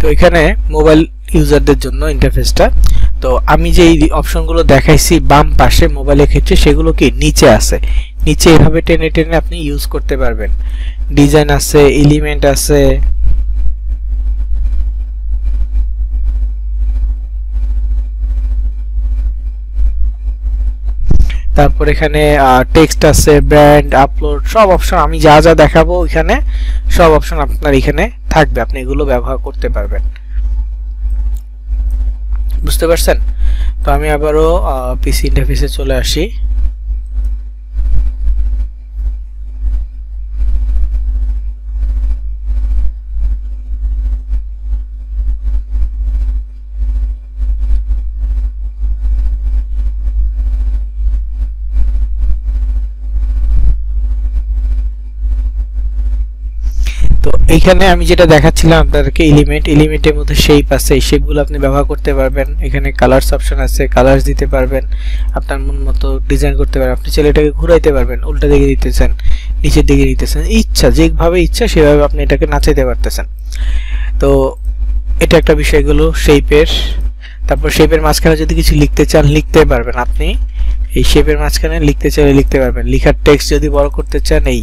তো এখানে মোবাইল ইউজারদের জন্য ইন্টারফেসটা, তো আমি যে অপশনগুলো দেখাইছি বাম পাশে মোবাইলের ক্ষেত্রে সেগুলো কি নিচে আছে, নিচে এভাবে টেনে টেনে আপনি ইউজ করতে পারবেন। ডিজাইন আছে, এলিমেন্ট আছে, তারপর এখানে টেক্সট আছে, ব্র্যান্ড, আপলোড, সব অপশন আমি যা যা দেখাবো এখানে সব অপশন আপনার এখানে থাকবে, আপনি এগুলো ব্যবহার করতে পারবেন। বুঝতে পারছেন? তো আমি আবারও পিসি ইন্টারফেসে চলে আসি। এইখানে আমি যেটা দেখাচ্ছিলাম আপনাদেরকে এলিমেন্টের মধ্যে শেপ আছে, এই শেপগুলো আপনি ব্যবহার করতে পারবেন। এখানে কালারস অপশন আছে, কালারস দিতে পারবেন, আপনার মন মতো ডিজাইন করতে পারবেন। আপনি ছেলেটাকে ঘুরাইতে পারবেন, উল্টা দিকে দিতেছেন, নিচের দিকে দিতেছেন, ইচ্ছা যেভাবে ইচ্ছা সেভাবে আপনি এটাকে নাচাইতে পারতেছেন। তো এটা একটা বিষয়গুলো শেপের। তারপর শেপের মাঝখানে যদি কিছু লিখতে চান লিখতে পারবেন, আপনি এই শেপের মাঝখানে লিখতে চাইলে লিখতে পারবেন। লেখার টেক্সট যদি বড় করতে চান এই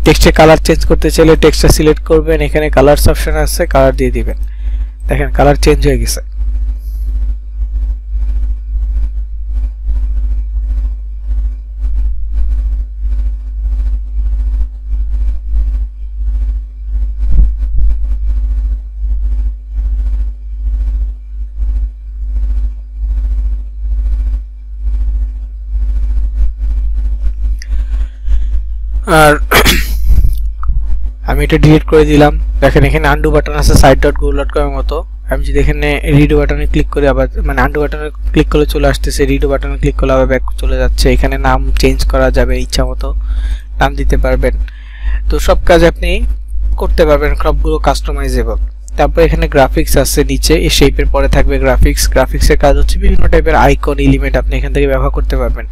টেক্সটে কালার চেঞ্জ করতে চাইলে টেক্সটটা সিলেক্ট করবেন, এখানে কালারস অপশন আছে, কালার দিয়ে দিবেন, দেখেন কালার চেঞ্জ হয়ে গেছে। আর আমি এটা ডিলিট করে দিলাম। দেখেন এখানে আনডু বাটন আছে site.google.com এর মতো। আমি যদি এখানে রিডো বাটনে ক্লিক করি, আবার মানে আনডু বাটনে ক্লিক করলে চলে আসতেছে, রিডো বাটনে ক্লিক করলে আবার ব্যাক চলে যাচ্ছে। এখানে নাম চেঞ্জ করা যাবে, ইচ্ছা মতো নাম দিতে পারবেন। তো সব কাজ আপনি করতে পারবেন, সবগুলো কাস্টমাইজেবল। তারপর এখানে গ্রাফিক্স আছে নিচে, এই শেপের পরে থাকবে গ্রাফিক্স। গ্রাফিক্সের কাজ হচ্ছে বিভিন্ন টাইপের আইকন এলিমেন্ট আপনি এখান থেকে ব্যবহার করতে পারবেন।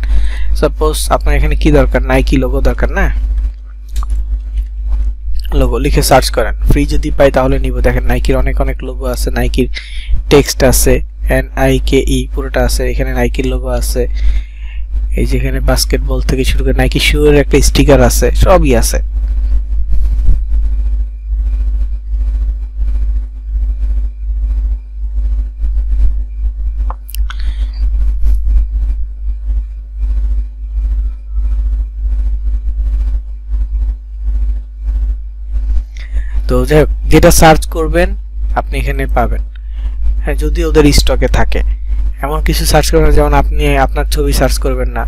সাপোজ আপনার এখানে কি দরকার, নাইকি লোগো দরকার, না লোগো লিখে সার্চ করেন, ফ্রি যদি পাই তাহলে নিব। দেখেন নাইকির অনেক লোগো আছে, নাইকির টেক্সট আছে, NIKE পুরোটা আছে, এখানে নাইকির লোগো আছে, এই যেখানে বাস্কেটবল থেকে শুরু করে নাইকি শু এর একটা স্টিকার আছে, সবই আছে। তো যাই হোক, যেটা সার্চ করবেন আপনি এখানে পাবেন। হ্যাঁ, যদি ওদের স্টকে থাকে। এমন কিছু সার্চ করবেন যেমন আপনি আপনার ছবি সার্চ করবেন না,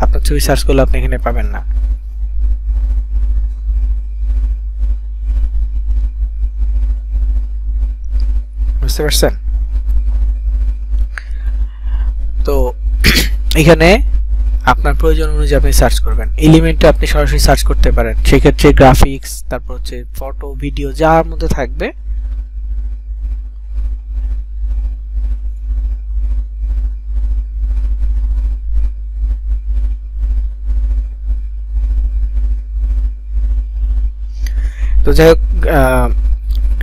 আপনার ছবি সার্চ করলে আপনি এখানে পাবেন না। বুঝতে পারছেন? তো এখানে আপনার প্রয়োজন অনুযায়ী আপনি সার্চ করবেন। এলিমেন্টে আপনি সরাসরি সার্চ করতে পারেন, সেক্ষেত্রে গ্রাফিক্স, তারপর হচ্ছে ফটো, ভিডিও যার মধ্যে থাকবে তো যাই হোক,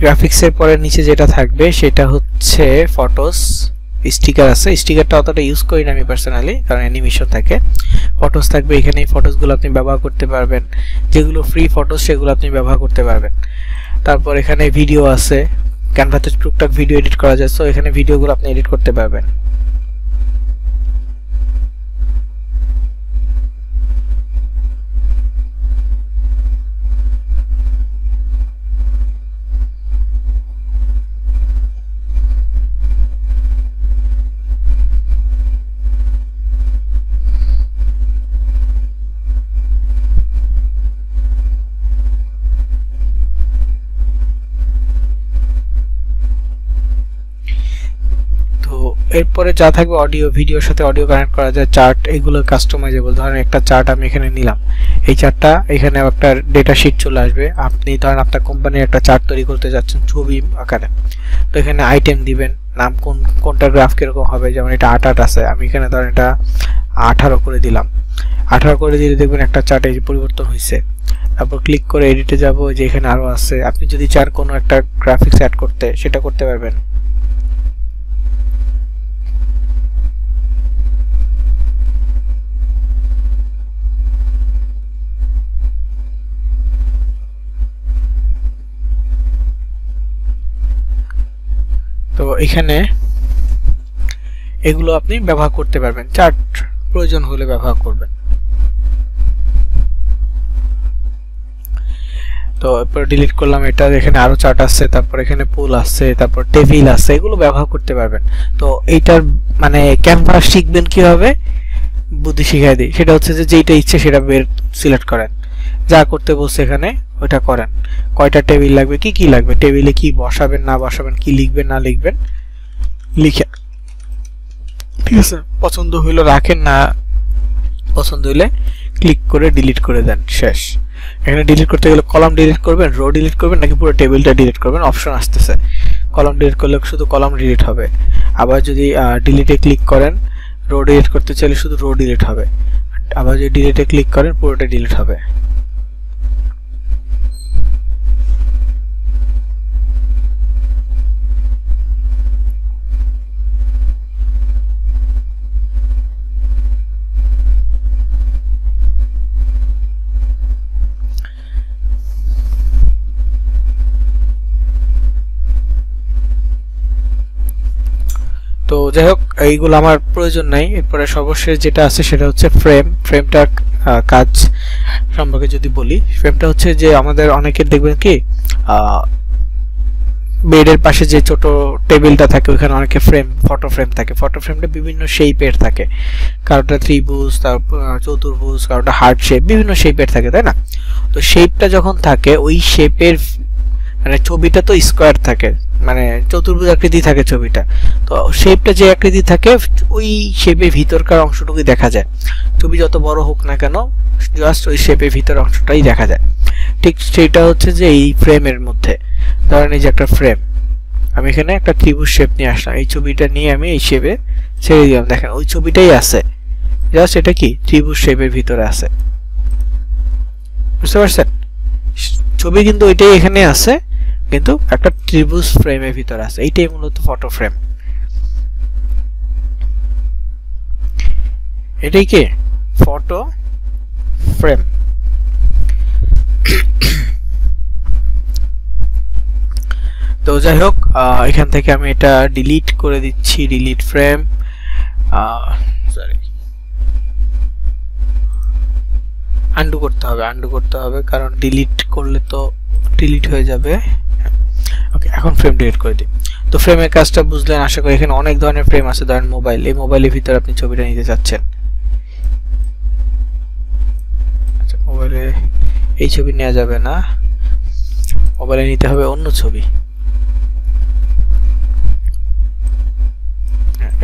গ্রাফিক্সের পরে নিচে যেটা থাকবে সেটা হচ্ছে ফটোস। স্টিকার আছে, স্টিকারটা অতটা ইউজ করি না আমি পার্সোনালি, কারণ অ্যানিমেশন থাকে। ফটোস থাকবে, এখানে এই ফটোসগুলো আপনি ব্যবহার করতে পারবেন, যেগুলো ফ্রি ফটোস সেগুলো আপনি ব্যবহার করতে পারবেন। তারপর এখানে ভিডিও আছে, ক্যানভাতে টুকটাক ভিডিও এডিট করা যায়, সো এখানে ভিডিওগুলো আপনি এডিট করতে পারবেন। এরপরে যা থাকবে অডিও, ভিডিওর সাথে অডিও কানেক্ট করা যায়, চার্ট, এগুলো কাস্টমাইজেবল। ধরেন একটা চার্ট আমি এখানে নিলাম, এই চার্টটা এখানে একটা ডেটা শিট চলে আসবে। আপনি ধরেন আপনার কোম্পানির একটা চার্ট তৈরি করতে যাচ্ছেন ছবি আকারে, তো এখানে আইটেম দিবেন, নাম কোনটা গ্রাফ কিরকম হবে, যেমন এটা 8 আছে, আমি এখানে ধরেন এটা 18 করে দিলাম। 18 করে দিলে দেখবেন একটা চার্টে পরিবর্তন হয়েছে। তারপর ক্লিক করে এডিটে যাব, যে এখানে আরো আছে, আপনি যদি চান কোনো একটা গ্রাফিক্স অ্যাড করতে সেটা করতে পারবেন। তো এখানে এগুলো আপনি ব্যবহার করতে পারবেন, চার্ট প্রয়োজন হলে ব্যবহার করবেন। তো এরপর ডিলিট করলাম এটা, এখানে আরো চার্ট আছে, তারপর এখানে পুল আছে, তারপর টেবিল আছে, এগুলো ব্যবহার করতে পারবেন। তো এইটার মানে ক্যানভাস শিখবেন কিভাবে, বুদ্ধি শিখাই দিই, সেটা হচ্ছে যে যেটা ইচ্ছে সেটা বের সিলেক্ট করেন, যা করতে বলছে এখানে ওটা করেন। কয়টা টেবিল লাগবে, কি কি লাগবে, টেবিলে কি বসাবেন না বসাবেন, কি লিখবেন না লিখবেন লিখে ঠিক আছে, পছন্দ হইলো রাখেন, না পছন্দ হইলে ক্লিক করে ডিলিট করে দেন, শেষ। এখানে ডিলিট করতে গেলে কলাম ডিলিট করবেন, রো ডিলিট করবেন, নাকি পুরো টেবিলটা ডিলিট করবেন, অপশন আসতেছে। কলাম ডিলিট করলে শুধু কলাম ডিলিট হবে, আবার যদি ডিলিটে ক্লিক করেন রো ডিলিট করতে চাইলে শুধু রো ডিলিট হবে, আবার যদি ডিলিটে ক্লিক করেন পুরোটা ডিলিট হবে। তো যাই হোক, এইগুলো আমার প্রয়োজন নাই। এরপরে সর্বশেষ যেটা আছে সেটা হচ্ছে ফ্রেম। ফ্রেমটার কাজ সম্পর্কে যদি বলি, ফ্রেমটা হচ্ছে যে আমাদের অনেকের দেখবেন কি বেডের পাশে যে ছোট টেবিলটা থাকে ওখানে অনেকে ফ্রেম, ফটো ফ্রেম থাকে। ফটো ফ্রেমটা বিভিন্ন শেপের থাকে, কারোটা ত্রিভুজ, তারপর চতুর্ভুজ, কারোটা হার্ট শেপ, বিভিন্ন শেপের থাকে, তাই না? তো শেপটা যখন থাকে ওই শেপের মানে ছবিটা তো স্কোয়ার থাকে, মানে চতুর্ভুজ আকৃতি থাকে ছবিটা, তো শেপটা যে আকৃতি থাকে ওই শেপের ভিতরকার অংশটুকুই দেখা যায়। ছবি যত বড় হোক না কেন জাস্ট ওই শেপের ভিতর অংশটাই দেখা যায়। ঠিক সেটা হচ্ছে যে এই ফ্রেমের মধ্যে, ধরেন এই যে একটা ফ্রেম, আমি এখানে একটা ত্রিভুজ শেপ নিয়ে আসলাম, এই ছবিটা নিয়ে আমি এই শেপে ছেড়ে দিলাম, দেখেন ওই ছবিটাই আছে, জাস্ট এটা কি ত্রিভুজ শেপের ভিতরে আছে, বুঝতে পারছেন? ছবি কিন্তু ওইটাই এখানে আছে, কিন্তু একটা ত্রিভুজ ফ্রেমের ভিতরে আছে। এইটাই মূলত ফটো ফ্রেম। এটাই কি ফটো ফ্রেম। তো যাই হোক, এখান থেকে আমি এটা ডিলিট করে দিচ্ছি, ডিলিট ফ্রেম, সরি আন্ডু করতে হবে, আন্ডু করতে হবে, কারণ ডিলিট করলে তো ডিলিট হয়ে যাবে। ওকে, এখন ফ্রেম ডিলিট করে দিই। তো ফ্রেমের কাজটা বুঝলেন আশা করি। এখানে অনেক ধরনের ফ্রেম আছে, ধরেন মোবাইল, এই মোবাইলের ভিতরে আপনি ছবিটা নিতে চাচ্ছেন, আচ্ছা মোবাইলে এই ছবি নেওয়া যাবে না, মোবাইলে নিতে হবে অন্য ছবি।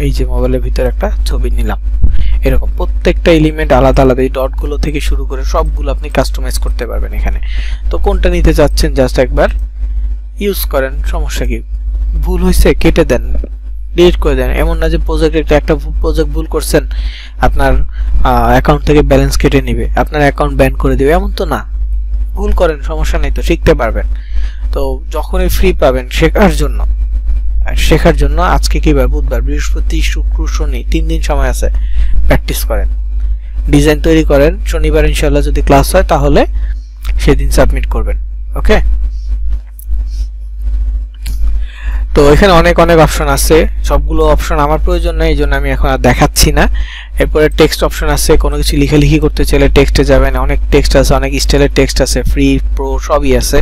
এই যে মোবাইলের ভিতরে একটা ছবি নিলাম, এরকম প্রত্যেকটা এলিমেন্ট আলাদা আলাদা, এই ডটগুলো থেকে শুরু করে সবগুলো আপনি কাস্টমাইজ করতে পারবেন এখানে। তো কোনটা নিতে চাচ্ছেন জাস্ট একবার ইউজ করেন, সমস্যা কি? ভুল হয়েছে কেটে দেন, ডিলিট করে দেন। এমন না যে প্রজেক্টে একটা প্রজেক্ট ভুল করছেন আপনার অ্যাকাউন্ট থেকে ব্যালেন্স কেটে নেবে, আপনার অ্যাকাউন্ট ব্যান করে দেবে, এমন তো না। ভুল করেন, সমস্যা নেই, তো শিখতে পারবেন। তো যখনই ফ্রি পাবেন শেখার জন্য আজকে কি বার? বুধবার, বৃহস্পতি, শুক্র, শনি, 3 দিন সময় আছে, প্র্যাকটিস করেন, ডিজাইন তৈরি করেন। শনিবার ইনশাআল্লাহ যদি ক্লাস হয় তাহলে সেদিন সাবমিট করবেন। ওকে, তো এখানে অনেক অপশন আছে, সবগুলো অপশন আমার প্রয়োজন নেই, এই জন্য আমি এখন আর দেখাচ্ছি না। এরপরে টেক্সট অপশন আছে, কোনো কিছু লেখালেখি করতে চাইলে টেক্সটে যাবেন, অনেক টেক্সট আছে, অনেক স্টাইলের টেক্সট আছে, ফ্রি প্রো সবই আছে।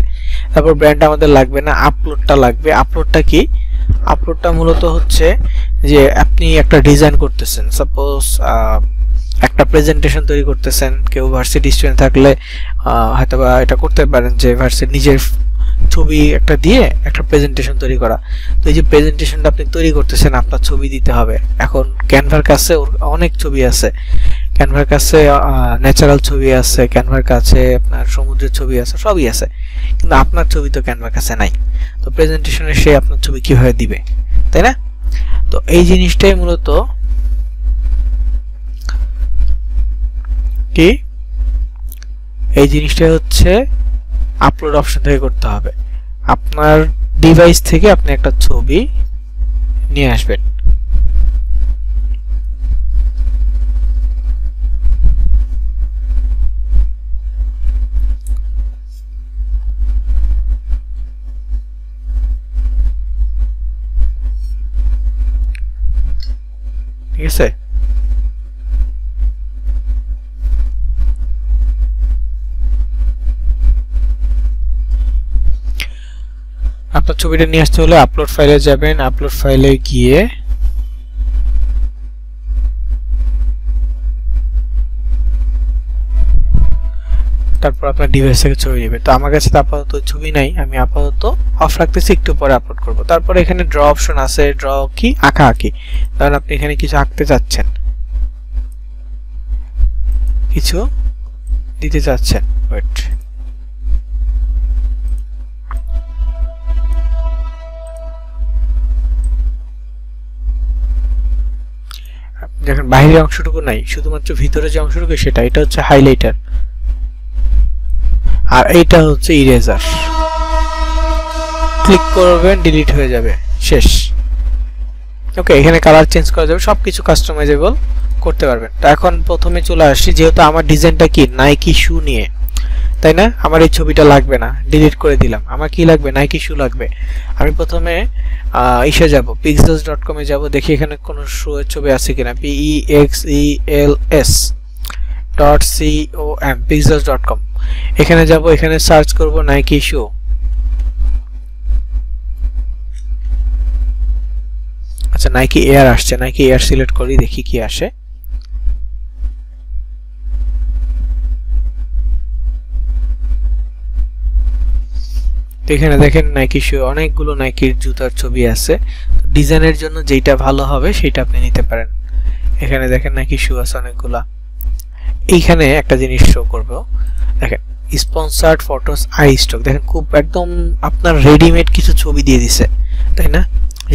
তারপর ব্র্যান্ড আমাদের লাগবে না, আপলোডটা লাগবে। আপলোডটা কি? আপলোডটা মূলত হচ্ছে যে আপনি একটা ডিজাইন করতেছেন, সাপোজ একটা প্রেজেন্টেশন তৈরি করতেছেন, কেউ ভার্সিটি স্টুডেন্ট থাকলে হয়তোবা এটা করতে পারেন যে ভার্সিটি নিজের ছবি একটা দিয়ে একটা প্রেজেন্টেশন তৈরি করা। তো এই যে প্রেজেন্টেশনটা আপনি তৈরি করতেছেন, আপনার ছবি দিতে হবে। এখন ক্যানভার কাছে অনেক ছবি আছে, ক্যানভার কাছে ন্যাচারাল ছবি আছে, ক্যানভার কাছে আপনার সমুদ্রের ছবি আছে, সবই আছে, কিন্তু আপনার ছবি তো ক্যানভার কাছে নাই। তো প্রেজেন্টেশনে সে আপনার ছবি কিভাবে দিবে, তাই না? তো এই জিনিসটাই মূলত কি, এই জিনিসটাই হচ্ছে আপলোড অপশন থেকে করতে হবে। আপনার ডিভাইস থেকে আপনি একটা ছবি নিয়ে আসবেন, ঠিক আছে? আপনার ছবিটা নিয়ে আসতে হলে আপলোড ফাইলে যাবেন, আপলোড ফাইলে গিয়ে তারপর আপনার ডিভাইস থেকে ছবি নেবে। তো আমার কাছে আপাতত ছবি নাই, আমি আপাতত অফ রাখতেছি, একটু পরে আপলোড করব। তারপরে এখানে ড্র অপশন আছে, ড্র কি আঁকা আঁকি, কারণ আপনি এখানে কিছু আঁকতে চাচ্ছেন, কিছু দিতে চাচ্ছেন। ওয়েট, দেখেন বাইরের অংশটুকু নাই, শুধুমাত্র ভিতরে যে অংশটুকু সেটা, এটা হচ্ছে হাইলাইটার, আর এইটা হচ্ছে ইরেজার। ক্লিক করবেন, ডিলিট হয়ে যাবে, শেষ। ওকে, এখানে কালার চেঞ্জ করা যাবে, সবকিছু কাস্টমাইজেবল করতে পারবেন। তো এখন প্রথমে চলে আসছি, যেহেতু আমার ডিজাইনটা কি নাইকি শু নিয়ে, তাই না, আমার এই ছবিটা লাগবে না, ডিলিট করে দিলাম। আমার কি লাগবে, নাইকি শু লাগবে। আমি প্রথমে ইসে যাব, pixels.com এ যাব, দেখি এখানে কোনো শু এর ছবি আছে কিনা। pexels.com pixels.com, এখানে যাব, এখানে সার্চ করব নাইকি শু। আচ্ছা, নাইকি এয়ার আসছে, নাইকি এয়ার সিলেক্ট করি, দেখি কি আসে। এখানে দেখেন নাইকি শু, অনেকগুলো নাইকির জুতার ছবি আছে। ডিজাইনের জন্য যেটা ভালো হবে সেটা আপনি নিতে পারেন। এখানে দেখেন নাইকি শু আছে অনেকগুলা। এইখানে একটা জিনিস শো করব, দেখেন স্পন্সর্ড ফটোস আই স্টক, দেখেন খুব একদম আপনার রেডিমেড কিছু ছবি দিয়ে দিছে, তাই না,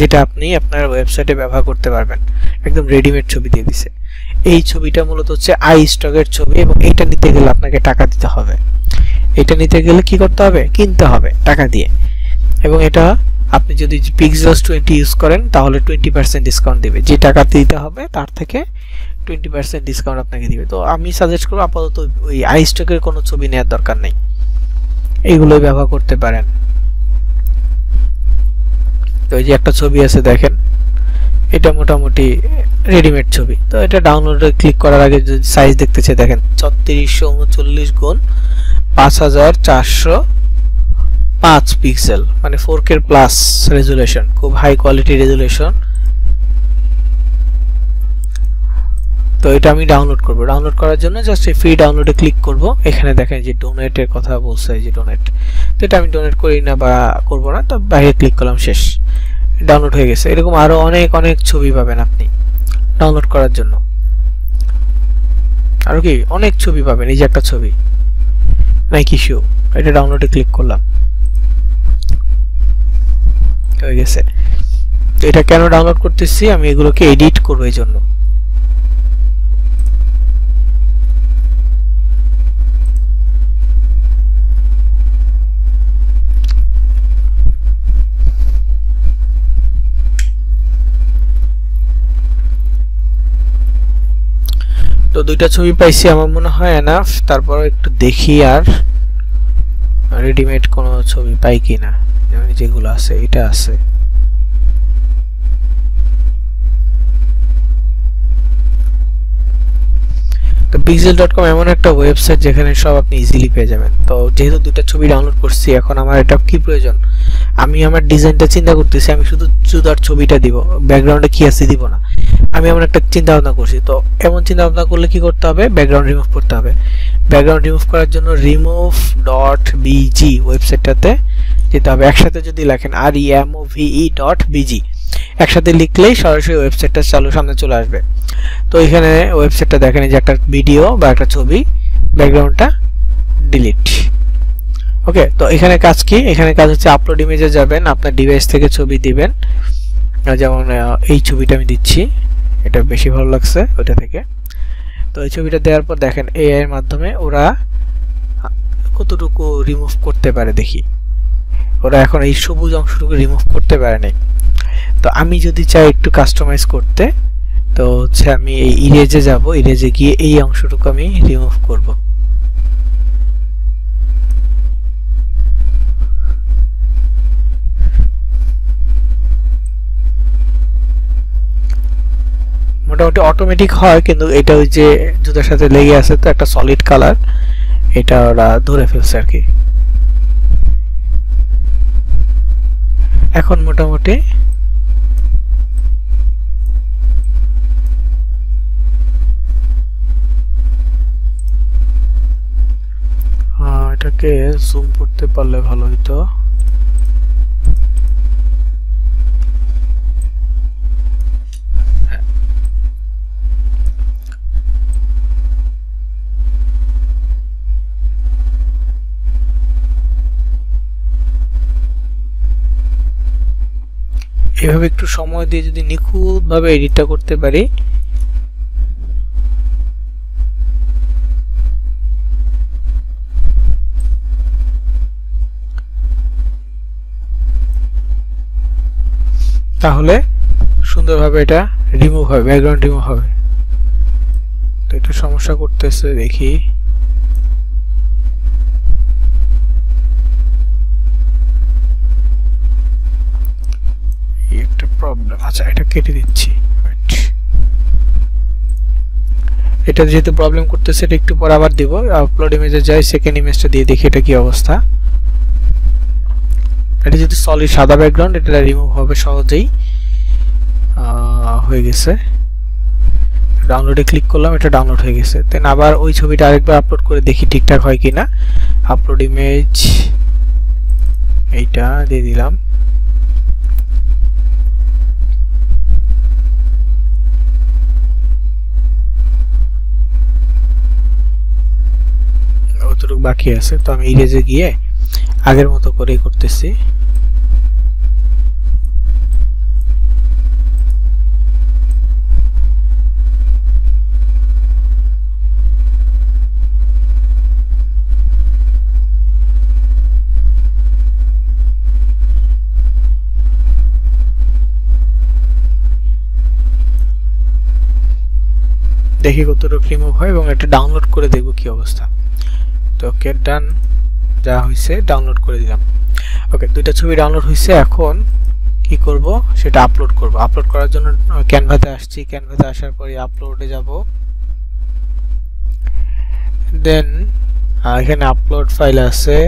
যেটা আপনি আপনার ওয়েবসাইটে ব্যবহার করতে পারবেন। একদম রেডিমেড ছবি দিয়ে দিছে। এই ছবিটা মূলত হচ্ছে আই স্টকের ছবি, এবং এইটা নিতে গেলে আপনাকে টাকা দিতে হবে। এটা নিতে গেলে কি করতে হবে, কিনতে হবে টাকা দিয়ে। এবং এটা আপনি যদি Pixels 20 ইউজ করেন তাহলে 20% ডিসকাউন্ট দিবে, যে টাকা দিতে হবে তার থেকে 20% ডিসকাউন্ট আপনাকে দিবে। তো আমি সাজেস্ট করব আপাতত ওই আই স্টকের কোনো ছবি নেওয়ার দরকার নেই, এইগুলোই ব্যবহার করতে পারেন। তো এই যে একটা ছবি আছে দেখেন, এটা মোটামুটি রেডিমেড ছবি। তো এটা ডাউনলোডে ক্লিক করার আগে যদি সাইজ দেখতেছে, দেখেন 3639 গুণ 5405 পিক্সেল, মানে 4K প্লাস রেজুলেশন, খুব হাই কোয়ালিটি রেজুলেশন। তো এটা আমি ডাউনলোড করব। ডাউনলোড করার জন্য জাস্ট এই ফ্রি ডাউনলোডে ক্লিক করব। এখানে দেখেন যে ডোনেটের কথা বলছে, এই যে ডোনেট। তো এটা আমি ডোনেট করি না বা করব না, তো বাইরে ক্লিক করলাম, শেষ, ডাউনলোড হয়ে গেছে। এরকম আরো অনেক অনেক ছবি পাবেন আপনি ডাউনলোড করার জন্য, আর কি অনেক ছবি পাবেন। এই যে একটা ছবি নাইকি শু, এটা ডাউনলোডে ক্লিক করলাম, হয়ে গেছে। তো এটা কেন ডাউনলোড করতেছি, আমি এগুলোকে এডিট করব এই জন্য। তো দুইটা ছবি পাইছি, আমার মনে হয় এনাফ। তারপর একটু দেখি আর রেডিমেড কোনো ছবি পাই কিনা, যেগুলো আছে এটা আছে। তো pixel.com এমন একটা ওয়েবসাইট যেখানে সব আপনি ইজিলি পেয়ে যাবেন। তো যেহেতু দুটো ছবি ডাউনলোড করছি, এখন আমার এটা কি প্রয়োজন, আমি আমার ডিজাইনটা চিন্তা করতেছি, আমি শুধু চুদার ছবিটা দিব, ব্যাকগ্রাউন্ডে কি আছে দিব না। আমি এমন একটা চিন্তা ভাবনা করছি। তো এমন চিন্তা ভাবনা করলে কি করতে হবে, ব্যাকগ্রাউন্ড রিমুভ করতে হবে। ব্যাকগ্রাউন্ড রিমুভ করার জন্য remove.bg ওয়েবসাইটটাতে যেতে হবে। একসাথে যদি লেখেন remove.bg, একসাথে লিখলেই সরাসরি ওয়েবসাইটটা সামনে চলে আসবে। তো এখানে ওয়েবসাইটটা দেখেন, যে একটা ভিডিও বা একটা ছবি, ব্যাকগ্রাউন্ডটা ডিলিট। ওকে, তো এখানে কাজ কি, এখানে কাজ হচ্ছে আপলোড ইমেজে যাবেন, আপনার ডিভাইস থেকে ছবি দিবেন। যেমন এই ছবিটা আমি দিচ্ছি, এটা বেশি ভালো লাগছে ওইটা থেকে। তো এই ছবিটা দেওয়ার পর দেখেন এআই এর মাধ্যমে ওরা কতটুকু রিমুভ করতে পারে দেখি। ওরা এখন এই সবুজ অংশটুকু রিমুভ করতে পারে নাই। তো আমি যদি চাই একটু কাস্টমাইজ করতে, তো হচ্ছে আমি এই ইরেজে যাব, ইরেজে গিয়ে এই অংশটুকু আমি রিমুভ করব। মোটামুটি অটোমেটিক হয়, কিন্তু এটা ওই যে জুতার সাথে লেগে আছে তো একটা সলিড কালার, এটা ওরা ধরে ফেলছে আর কি। এখন মোটামুটি এটাকে জুম করতে পারলে ভালো হতো। এভাবে একটু সময় দিয়ে যদি নিখুঁতভাবে এডিটটা করতে পারি, তাহলে সুন্দরভাবে এটা রিমুভ হবে, ব্যাকগ্রাউন্ড রিমুভ হবে। তো এটা সমস্যা করতেছে, দেখি। একটা প্রবলেম, আচ্ছা এটা কেটে দিচ্ছি। এটা যেহেতু প্রবলেম করতেছে, এটা একটু পর আবার দিব। আপলোড ইমেজে যাই, সেকেন্ড ইমেজটা দিয়ে দেখি এটা কি অবস্থা। এটা যদি সলিড সাদা ব্যাকগ্রাউন্ড, এটা রিমুভ হবে সহজেই। হয়ে গেছে। ডাউনলোডে ক্লিক করলাম, এটা ডাউনলোড হয়ে গেছে। দেন আবার ওই ছবিটা আরেকবার আপলোড করে দেখি ঠিকঠাক হয় কিনা। আপলোড ইমেজ এইটা দিয়ে দিলাম। অতটুকু বাকি আছে, তো আমি ইরেজে গিয়ে আগের মতো করেই করতেছি। দেখি কতটুকু রিমুভ হয় এবং এটা ডাউনলোড করে দেখব কি অবস্থা। তো ওকে, ডান, যা হয়েছে ডাউনলোড করে দিলাম। ওকে, দুইটা ছবি ডাউনলোড হয়েছে। এখন কি করব সেটা আপলোড করব। আপলোড করার জন্য ক্যানভাতে আসছি। ক্যানভাতে আসার পরে আপলোডে যাব। দেন এখানে আপলোড ফাইল আছে।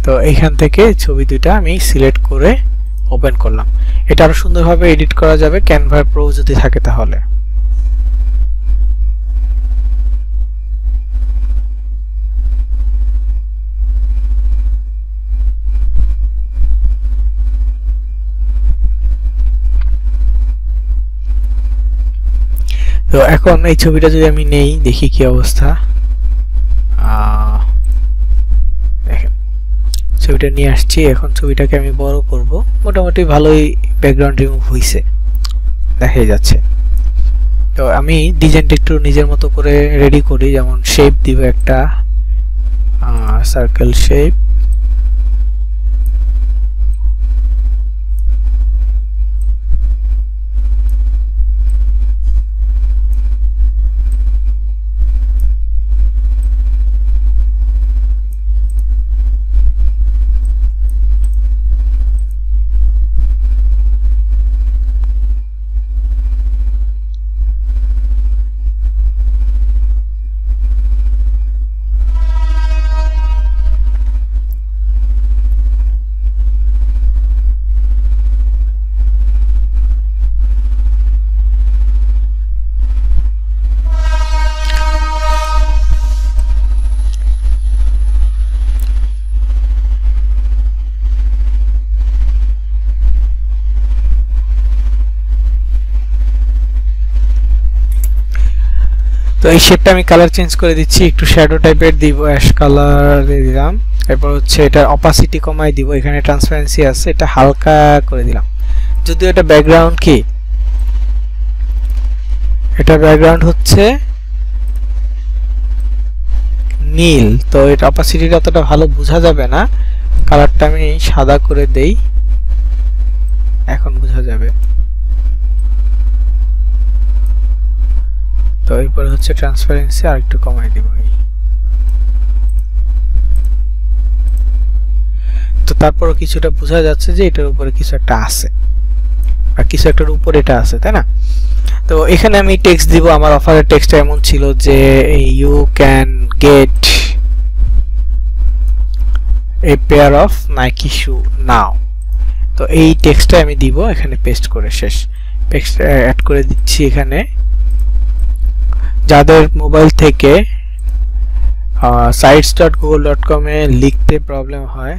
তো এইখান থেকে ছবি দুইটা আমি সিলেক্ট করে ওপেন করলাম। এটা আরো সুন্দরভাবে এডিট করা যাবে ক্যানভা প্রো যদি থাকে তাহলে। তো এখন এই ছবিটা যদি আমি নেই, দেখি কি অবস্থা। দেখেন ছবিটা নিয়ে আসছি। এখন ছবিটাকে আমি বড় করব। মোটামুটি ভালোই ব্যাকগ্রাউন্ড রিমুভ হয়েছে, দেখা যাচ্ছে। তো আমি ডিজাইনটা একটু নিজের মতো করে রেডি করি। যেমন শেপ দিব একটা, সার্কেল শেপ। তো এই শেপটা আমি কালার চেঞ্জ করে দিচ্ছি, একটু শ্যাডো টাইপের দিব, অ্যাশ কালার দিয়ে দিলাম। এরপর হচ্ছে এটা অপাসিটি কমাই দিব। এখানে ট্রান্সপারেন্সি আছে, এটা হালকা করে দিলাম। যদিও এটা ব্যাকগ্রাউন্ড কি, এটা ব্যাকগ্রাউন্ড হচ্ছে নীল, তো এটা অপাসিটিটা অতটা ভালো বোঝা যাবে না। কালারটা আমি সাদা করে দেই, এখন বোঝা যাবে। তো এরপর হচ্ছে ট্রান্সপারেন্সি আর একটু কমাই দিব। তো তারপরও কিছুটা বোঝা যাচ্ছে যে এটার উপরে কিছু একটা আছে, আর কিছু একটার উপরে এটা আছে, তাই না? তো এখানে আমি টেক্সট দিব। আমার অফারের টেক্সটটা এমন ছিল যে you can get a pair of Nike shoe now. তো এই টেক্সটটা আমি দিব এখানে, পেস্ট করে শেষ। টেক্সট অ্যাড করে দিচ্ছি এখানে। যাদের মোবাইল থেকে sites.google.com এ লিখতে প্রবলেম হয়,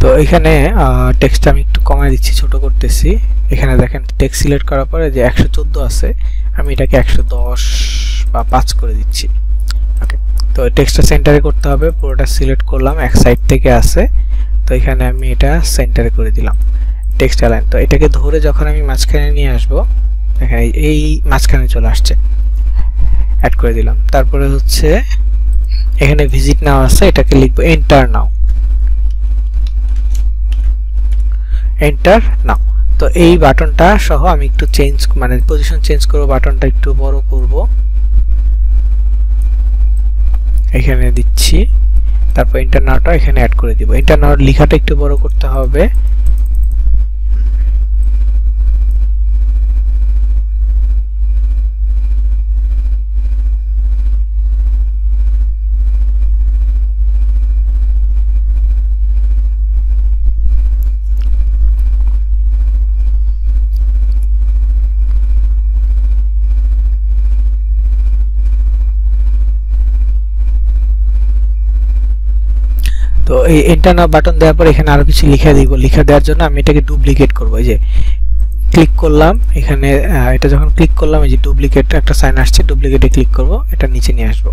তো এখানে টেক্সট আমি একটু কমায় দিচ্ছি, ছোট করতেছি। এখানে দেখেন টেক্সট সিলেক্ট করার পরে যে 114 আছে, আমি এটাকে 110 বা 5 করে দিচ্ছি। ওকে, তো টেক্সটটা সেন্টারে করতে হবে, পুরোটা সিলেক্ট করলাম, এক সাইড থেকে আছে, তো এখানে আমি এটা সেন্টারে করে দিলাম টেক্সট অ্যালাইন। তো এটাকে ধরে যখন আমি মাঝখানে নিয়ে আসব, এখানে এই মাঝখানে চলে আসছে, অ্যাড করে দিলাম। তারপরে হচ্ছে এখানে ভিজিট নাও আছে, এটাকে লিখব এন্টার নাও, এন্টার নাও। তো এই বাটনটা সহ আমি একটু চেঞ্জ, মানে পজিশন চেঞ্জ করব, বাটনটা একটু বড় করব, এখানে দিচ্ছি। তারপর এন্টার নাওটা এখানে অ্যাড করে দিব। এন্টার নাও লেখাটা একটু বড় করতে হবে। তো এই এন্টার নাও বাটন দেওয়ার পর এখানে আরো কিছু লিখে দিব। লিখে দেওয়ার জন্য আমি এটাকে ডুপ্লিকেট করব। এই যে ক্লিক করলাম এখানে, এটা যখন ক্লিক করলাম এই যে ডুপ্লিকেট একটা সাইন আসছে, ডুপ্লিকেটে ক্লিক করব, এটা নিচে নিয়ে আসব।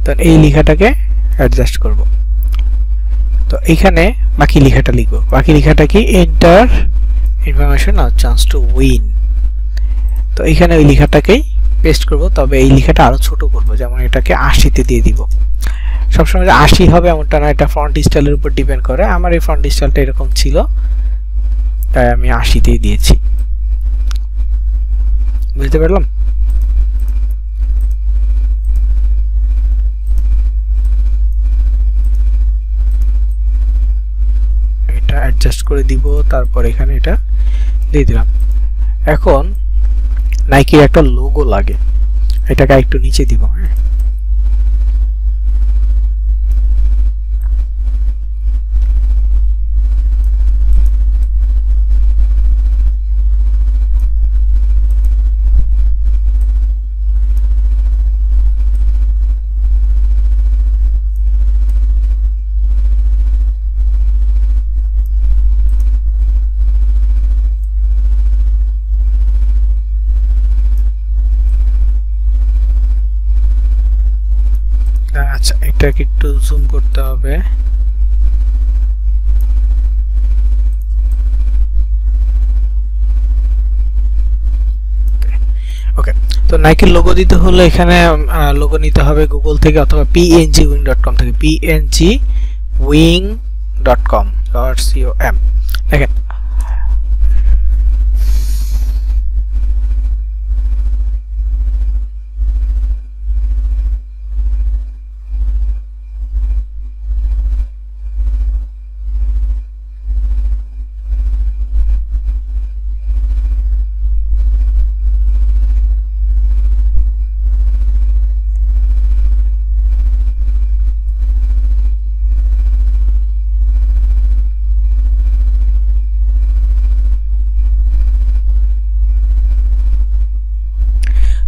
তো এই লেখাটাকে অ্যাডজাস্ট করব। তো এইখানে বাকি লেখাটা লিখব। বাকি লেখাটা কি, enter information or chance to win. তো এইখানে ওই লেখাটাকেই পেস্ট করব, তবে এই লেখাটা আরো ছোট করব, যেমন এটাকে 80 তে দিয়ে দিব। সবসময় 80 হবে এমনটা না, এটা ফন্ট স্টাইলের উপর ডিপেন্ড করে। আমার এই ফন্ট স্টাইলটা এরকম ছিল, তাই আমি 80 তেই দিয়েছি। বুঝতে পারলাম? এটা অ্যাডজাস্ট করে দিব, তারপর এখানে এটা দিয়ে দিলাম। এখন নাইকির একটা লোগো লাগে, এটাকে একটু নিচে দিব। হ্যাঁ, আচ্ছা এটাকে একটু জুম করতে হবে। ওকে, তো নাইকির লোগো দিতে হলে এখানে লোগো নিতে হবে গুগল থেকে অথবা pngwing.com থেকে, pngwing.com দেখেন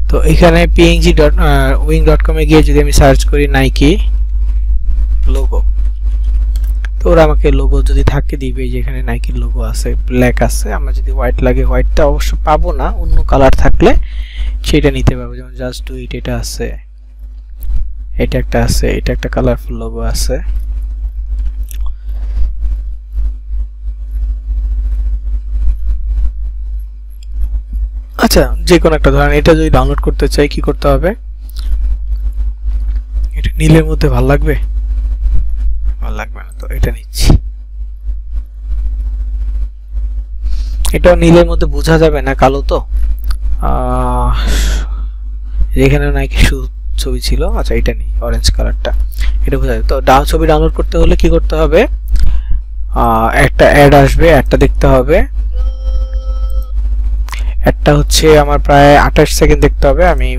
তো এখানে png.wing.com এ গিয়ে যদি আমি সার্চ করি নাইকি লোগো, তো ওরা আমাকে লোগো যদি থাকে দিবে, যে এখানে নাইকির লোগো আছে, ব্ল্যাক আছে। আমরা যদি হোয়াইট লাগে, হোয়াইটটা অবশ্য পাবো না, অন্য কালার থাকলে সেটা নিতে পারবো। যেমন জাস্ট ডু ইট এটা আছে, এটা একটা আছে, এটা একটা কালারফুল লোগো আছে। আচ্ছা যে কোনো একটা ধরেন, এটা যদি ডাউনলোড করতে চাই কি করতে হবে? এটা নীলের মধ্যে ভালো লাগবে? ভালো লাগবে না, তো এটা নিচ্ছি। এটাও নীলের মধ্যে বোঝা যাবে না, কালো তো। এখানে নাকি ছবি ছিল, আচ্ছা এটা নেই, অরেঞ্জ কালারটা, এটা বোঝা যায়। তো ছবি ডাউনলোড করতে হলে কি করতে হবে, একটা অ্যাড আসবে, অ্যাডটা দেখতে হবে। একটা হচ্ছে আমার প্রায় 28 সেকেন্ড দেখতে হবে। আমি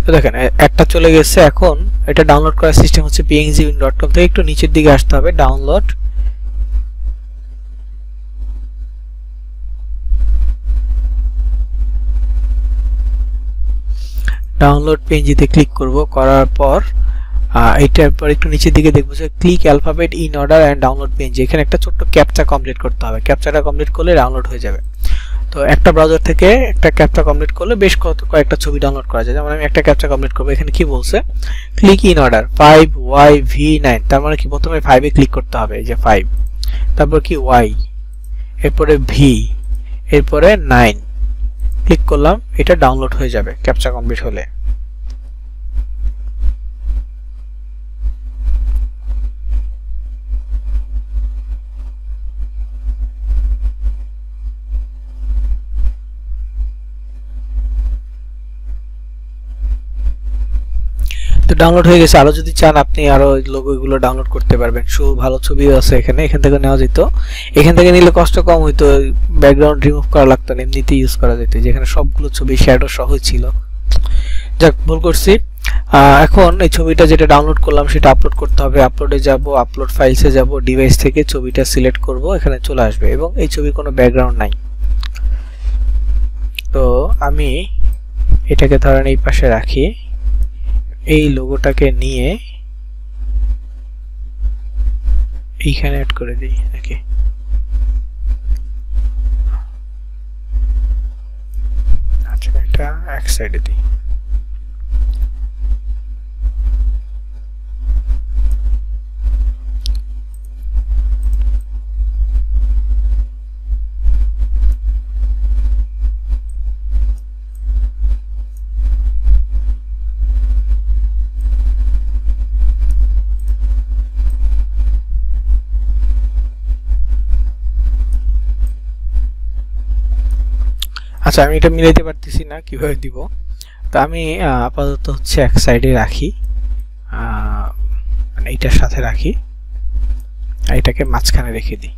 তো দেখেন একটা চলে গেছে। এখন এটা ডাউনলোড করার সিস্টেম হচ্ছে pngwin.com থেকে একটু নিচের দিকে আসতে হবে, ডাউনলোড png তে ক্লিক করব। করার পর এইটার পর একটু নিচের দিকে দেখবো যে click alphabet in order and download png। এখানে একটা ছোট্ট ক্যাপচা কমপ্লিট করতে হবে, ক্যাপচাটা কমপ্লিট করলে ডাউনলোড হয়ে যাবে। তো একটা ব্রাউজার থেকে একটা ক্যাপচা কমপ্লিট করলে বেশ কয়েকটা ছবি ডাউনলোড করা যায়। যেমন আমি একটা ক্যাপচা কমপ্লিট করব। এখানে কি বলছে, ক্লিক ইন অর্ডার 5YV9, তার মানে কি প্রথমে 5 এ ক্লিক করতে হবে, এই যে 5, তারপর কি Y, এরপরে V, এরপরে 9 ক্লিক করলাম। এটা ডাউনলোড হয়ে যাবে ক্যাপচা কমপ্লিট হলে। তো ডাউনলোড হয়ে গেছে। আরো যদি চান আপনি আরো লোগোগুলো ডাউনলোড করতে পারবেন। ভালো ছবিও আছে এখানে, এখান থেকে নেওয়া যেত। এখান থেকে নিলে কষ্ট কম হইতো, ব্যাকগ্রাউন্ড রিমুভ করা লাগতো না, এমনিতেই ইউজ করা যেত। যেখানে সবগুলো ছবি শ্যাডো সহ ছিল। যাক, ভুল করছি। এখন এই ছবিটা যেটা ডাউনলোড করলাম সেটা আপলোড করতে হবে। আপলোডে যাব, আপলোড ফাইলসে যাব, ডিভাইস থেকে ছবিটা সিলেক্ট করব, এখানে চলে আসবে এবং এই ছবির কোনো ব্যাকগ্রাউন্ড নাই। তো আমি এটাকে ধরেন এই পাশে রাখি, এই লোগোটাকে নিয়ে এইখানে অ্যাড করে দিই নাকি। আচ্ছা, এটা এক সাইডে দিই। আচ্ছা, আমি এটা মিলাইতে পারতেছি না, কিভাবে দিব। তো আমি আপাতত হচ্ছে এক সাইডে রাখি, মানে এইটার সাথে রাখি, আর এটাকে মাঝখানে রেখে দিই।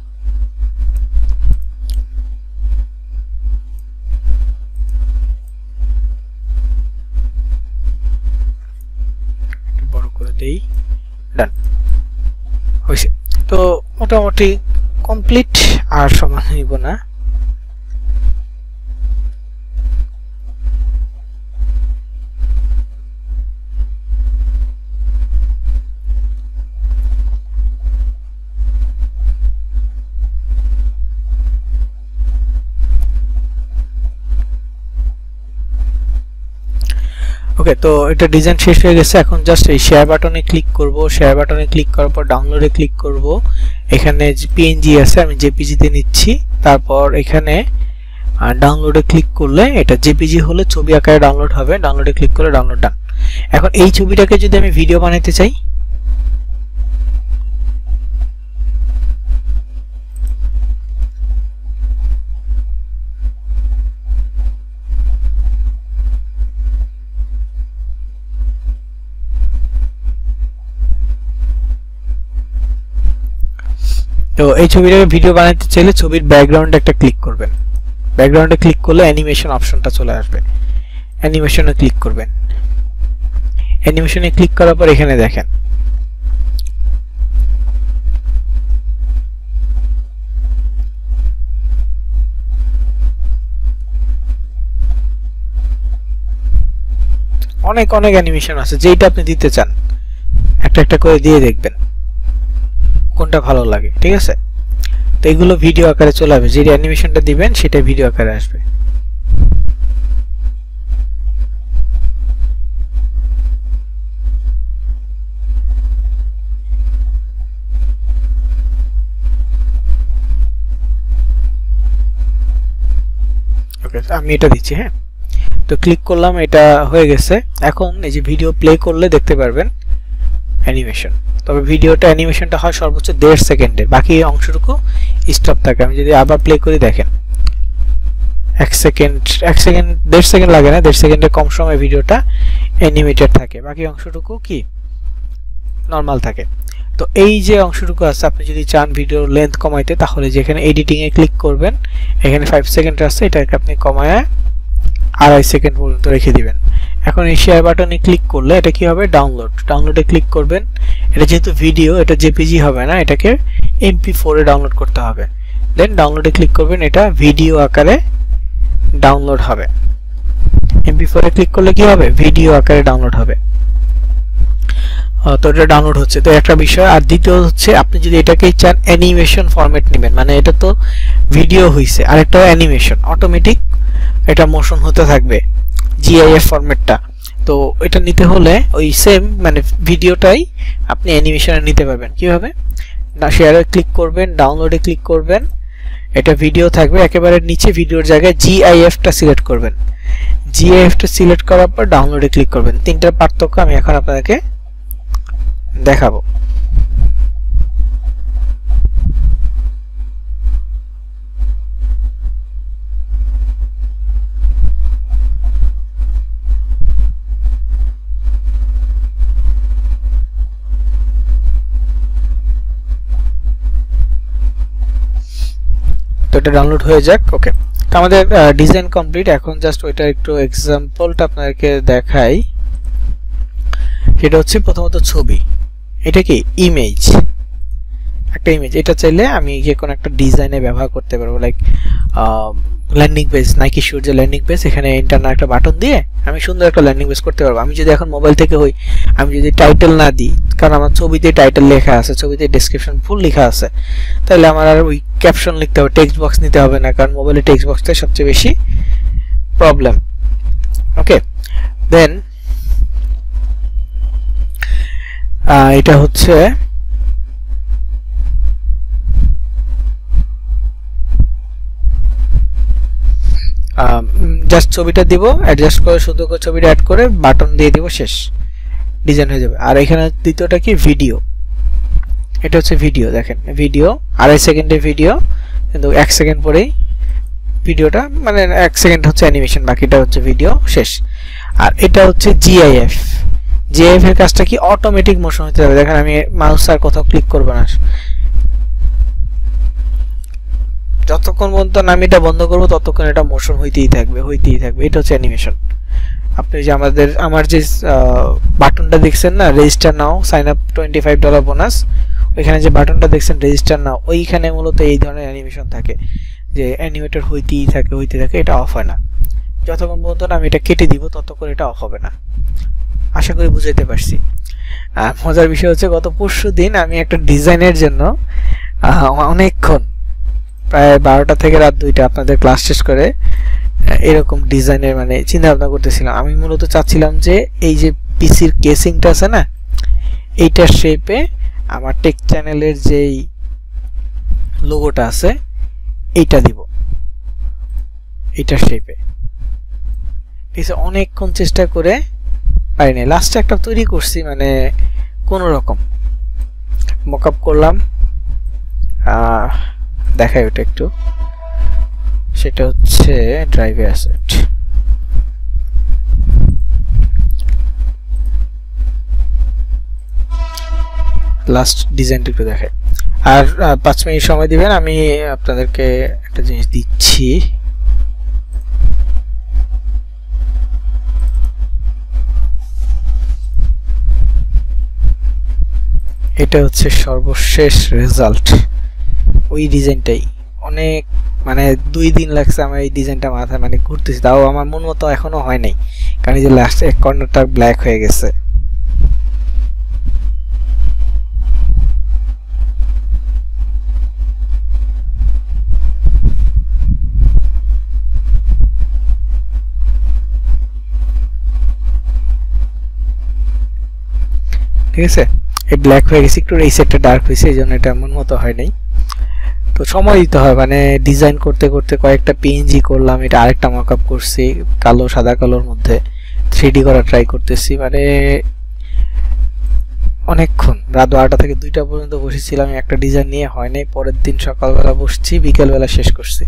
একটু বড় করে দেই, ডান হয়েছে। তো মোটামুটি কমপ্লিট, আর সমান হইব না। ওকে, তো এটা ডিজাইন শেষ হয়ে গেছে। এখন জাস্ট এই শেয়ার বাটনে ক্লিক করব। শেয়ার বাটনে ক্লিক করার পর ডাউনলোডে ক্লিক করব। এখানে পিএনজি আছে, আমি জেপিজি তে নিচ্ছি। তারপর এখানে ডাউনলোডে ক্লিক করলে এটা জেপিজি হলে ছবি আকারে ডাউনলোড হবে। ডাউনলোডে ক্লিক করলে ডাউনলোড ডান। এখন এই ছবিটাকে যদি আমি ভিডিও বানাতে চাই, তো এই ছবিটাকে ভিডিও বানাতে চাইলে ছবির ব্যাকগ্রাউন্ডে একটা ক্লিক করবেন। ব্যাকগ্রাউন্ডে ক্লিক করলে অ্যানিমেশন অপশনটা চলে আসবে, অ্যানিমেশনে ক্লিক করবেন। অ্যানিমেশনে ক্লিক করার পর এখানে দেখেন অনেক অনেক অ্যানিমেশন আছে, যেটা আপনি দিতে চান একটা একটা করে দিয়ে দেখবেন কোনটা ভালো লাগে। ঠিক আছে, তো এগুলো ভিডিও আকারে চলে আসবে। যে অ্যানিমেশনটা দিবেন সেটা ভিডিও আকারে আসবে। ওকে, আমি এটা দিচ্ছি। হ্যাঁ, তো ক্লিক করলাম, এটা হয়ে গেছে। এখন এই যে ভিডিও প্লে করলে দেখতে পারবেন অ্যানিমেশন। তবে ভিডিওটা অ্যানিমেশনটা হয় সর্বোচ্চ 1.5 সেকেন্ডের, বাকি অংশটুকু স্টপ থাকে। আমি যদি আবার প্লে করি, দেখেন 1 সেকেন্ড 1.5 সেকেন্ড লাগে না, 1.5 সেকেন্ডের কম সময় ভিডিওটা অ্যানিমেটেড থাকে, বাকি অংশটুকু কি নরমাল থাকে। তো এই যে অংশটুকু আছে, আপনি যদি চান ভিডিওর লেন্থ কমাইতে, তাহলে যেখানে এডিটিং এ ক্লিক করবেন, এখানে 5 সেকেন্ড আছে, এটাকে আপনি কমায় 2.5 সেকেন্ড পর্যন্ত রেখে দিবেন। এখন এই শেয়ার বাটনে ক্লিক করলে এটা কি হবে, ডাউনলোডে ক্লিক করবেন। এটা যেহেতু ভিডিও, এটা জেপিজি হবে না, এটাকে MP4 এ ডাউনলোড করতে হবে। দেন ডাউনলোডে ক্লিক করবেন, এটা ভিডিও আকারে ডাউনলোড হবে। MP4 এ ক্লিক করলে কি হবে, ভিডিও আকারে ডাউনলোড হবে। তো এটা ডাউনলোড হচ্ছে, তো একটা বিষয়। আর দ্বিতীয় হচ্ছে, আপনি যদি এটাকে চান অ্যানিমেশন ফরম্যাট নেবেন, মানে এটা তো ভিডিও হইছে, আর একটা অ্যানিমেশন, অটোমেটিক এটা মোশন হতে থাকবে, GIF ফরম্যাটটা। তো এটা নিতে হলে ওই সেম মানে ভিডিওটাই আপনি অ্যানিমেশনে নিতে পারবেন। কিভাবে, না শেয়ারে ক্লিক করবেন, ডাউনলোডে ক্লিক করবেন, এটা ভিডিও থাকবে, একেবারে নিচে ভিডিওর জায়গায় GIF টা সিলেক্ট করবেন। GIF টা সিলেক্ট করার পর ডাউনলোডে ক্লিক করবেন। তিনটার পার্থক্য আমি এখন আপনাদেরকে দেখাবো। তো এটা ডাউনলোড হয়ে যাক। ওকে, তো আমাদের ডিজাইন কমপ্লিট। এখন জাস্ট ওইটা একটু এক্সাম্পলটা আপনাদেরকে দেখাই। সেটা হচ্ছে প্রথমত ছবি, এটা কি ইমেজ, একটা ইমেজ। এটা চাইলে আমি যে কোনো একটা ডিজাইনে ব্যবহার করতে পারবো, লাইক ল্যান্ডিং পেজ, নাইকি শুর যে ল্যান্ডিং পেজ, এখানে ইন্টারনাল একটা বাটন দিয়ে আমি সুন্দর একটা ল্যান্ডিং পেজ করতে পারবো। আমি যদি এখন মোবাইল থেকে হই, আমি যদি টাইটেল না দিই, কারণ আমার ছবিতে টাইটেল লেখা আছে, ছবিতে ডেসক্রিপশন ফুল লেখা আছে, তাহলে আমার আর ওই ক্যাপশন লিখতে হবে, টেক্সট বক্স নিতে হবে না, কারণ মোবাইলে টেক্সট বক্সটাই সবচেয়ে বেশি প্রবলেম। ওকে, দেন এটা হচ্ছে জাস্ট ছবিটা দিব, অ্যাডজাস্ট করে সুন্দর করে ছবিটা অ্যাড করে বাটন দিয়ে দিব, শেষ, ডিজাইন হয়ে যাবে। আর এখানে দ্বিতীয়টা কি ভিডিও, এটা হচ্ছে ভিডিও। দেখেন ভিডিও 2.5 সেকেন্ডের ভিডিও, কিন্তু 1 সেকেন্ড পরেই ভিডিওটা, মানে 1 সেকেন্ড হচ্ছে অ্যানিমেশন, বাকিটা হচ্ছে ভিডিও, শেষ। আর এটা হচ্ছে GIF এর কাজটা কি, অটোমেটিক মোশন হতে হবে। দেখেন আমি মাউস আর কোথাও ক্লিক করব না, যতক্ষণ পর্যন্ত আমি এটা বন্ধ করব ততক্ষণ এটা মোশন হইতেই থাকবে। এটা হচ্ছে অ্যানিমেশন। আপনি যে আমার যে বাটনটা দেখছেন না, register now, sign up $25 bonus, ওইখানে যে বাটনটা দেখছেন রেজিস্টার নাও, ওইখানে মূলত এই ধরনের অ্যানিমেশন থাকে, যে অ্যানিমেটর হইতেই থাকে, এটা অফ হয় না। যতক্ষণ পর্যন্ত আমি এটা কেটে দিব ততক্ষণ এটা অফ হবে না। আশা করি বুঝাইতে পারছি। মজার বিষয় হচ্ছে, গত পরশুদিন আমি একটা ডিজাইনের জন্য অনেকক্ষণ, প্রায় 12টা থেকে রাত 2টা আপনাদের ক্লাস শেষ করে এরকম ডিজাইনের মানে চিন্তা ভাবনা করতেছিলাম। আমি মূলত চাচ্ছিলাম যে এই যে পিসির কেসিংটা আছে না, এইটার শেপে আমার টেক চ্যানেলের যেই লোগোটা আছে এইটা দিব, এইটার শেপে। ঠিক আছে, অনেকক্ষণ চেষ্টা করে পারিনি, লাস্টে একটা তৈরি করছি, মানে কোনো রকম মকআপ করলাম। দেখাই ওটা একটু, সেটা হচ্ছে ড্রাইভে অ্যাসেট। লাস্ট ডিজাইনটা একটু দেখাই, আর 5 মিনিট সময় দিবেন। আমি আপনাদেরকে একটা জিনিস দিচ্ছি, এটা হচ্ছে সর্বশেষ রেজাল্ট। ওই ডিজাইনটাই অনেক, মানে 2 দিন লাগছে আমার এই ডিজাইনটা মাথায় মানে ঘুরতেছি, তাও আমার মন মতো এখনো হয় নাই, কারণ এই যে লাস্ট এক কর্নারটা ব্ল্যাক হয়ে গেছে। ঠিক আছে, এই ব্ল্যাক হয়ে গেছে একটু, এই সাইডটা ডার্ক হয়েছে, এই জন্য এটা মন মতো হয় নাই। তো সময় দিতে হয়, মানে ডিজাইন করতে করতে কয়েকটা PNG করলাম, এটা আরেকটা মকআপ করছি কালো সাদা কালোর মধ্যে, 3D করা ট্রাই করতেছি, মানে অনেকক্ষণ রাত 12টা থেকে 2টা পর্যন্ত বসেছিলাম একটা ডিজাইন নিয়ে, হয় নাই। পরের দিন সকালবেলা বসছি, বিকেলবেলা শেষ করছি।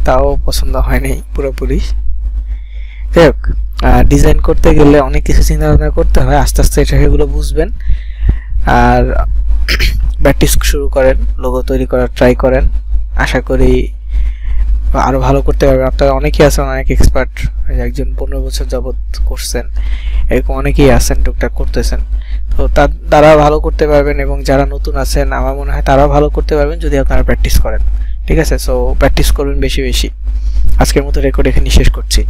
তাও পছন্দ হয়নি পুরোপুরি। যাই হোক, ডিজাইন করতে গেলে অনেক কিছু চিন্তা ভাবনা করতে হয়, আস্তে আস্তে সেগুলো বুঝবেন। আর প্র্যাকটিস শুরু করেন, লোগো তৈরি করার ট্রাই করেন, আশা করি আরো ভালো করতে পারবেন। আপনারা অনেকেই আছেন অনেক এক্সপার্ট, একজন 15 বছর যাবত করছেন, এরকম অনেকেই আছেন টুকটাক করতেছেন, তো তারা ভালো করতে পারবেন। এবং যারা নতুন আছেন আমার মনে হয় তারাও ভালো করতে পারবেন যদি আপনারা প্র্যাকটিস করেন। ঠিক আছে, সো প্র্যাকটিস করবেন বেশি বেশি। আজকের মতো রেকর্ড এখানে শেষ করছি।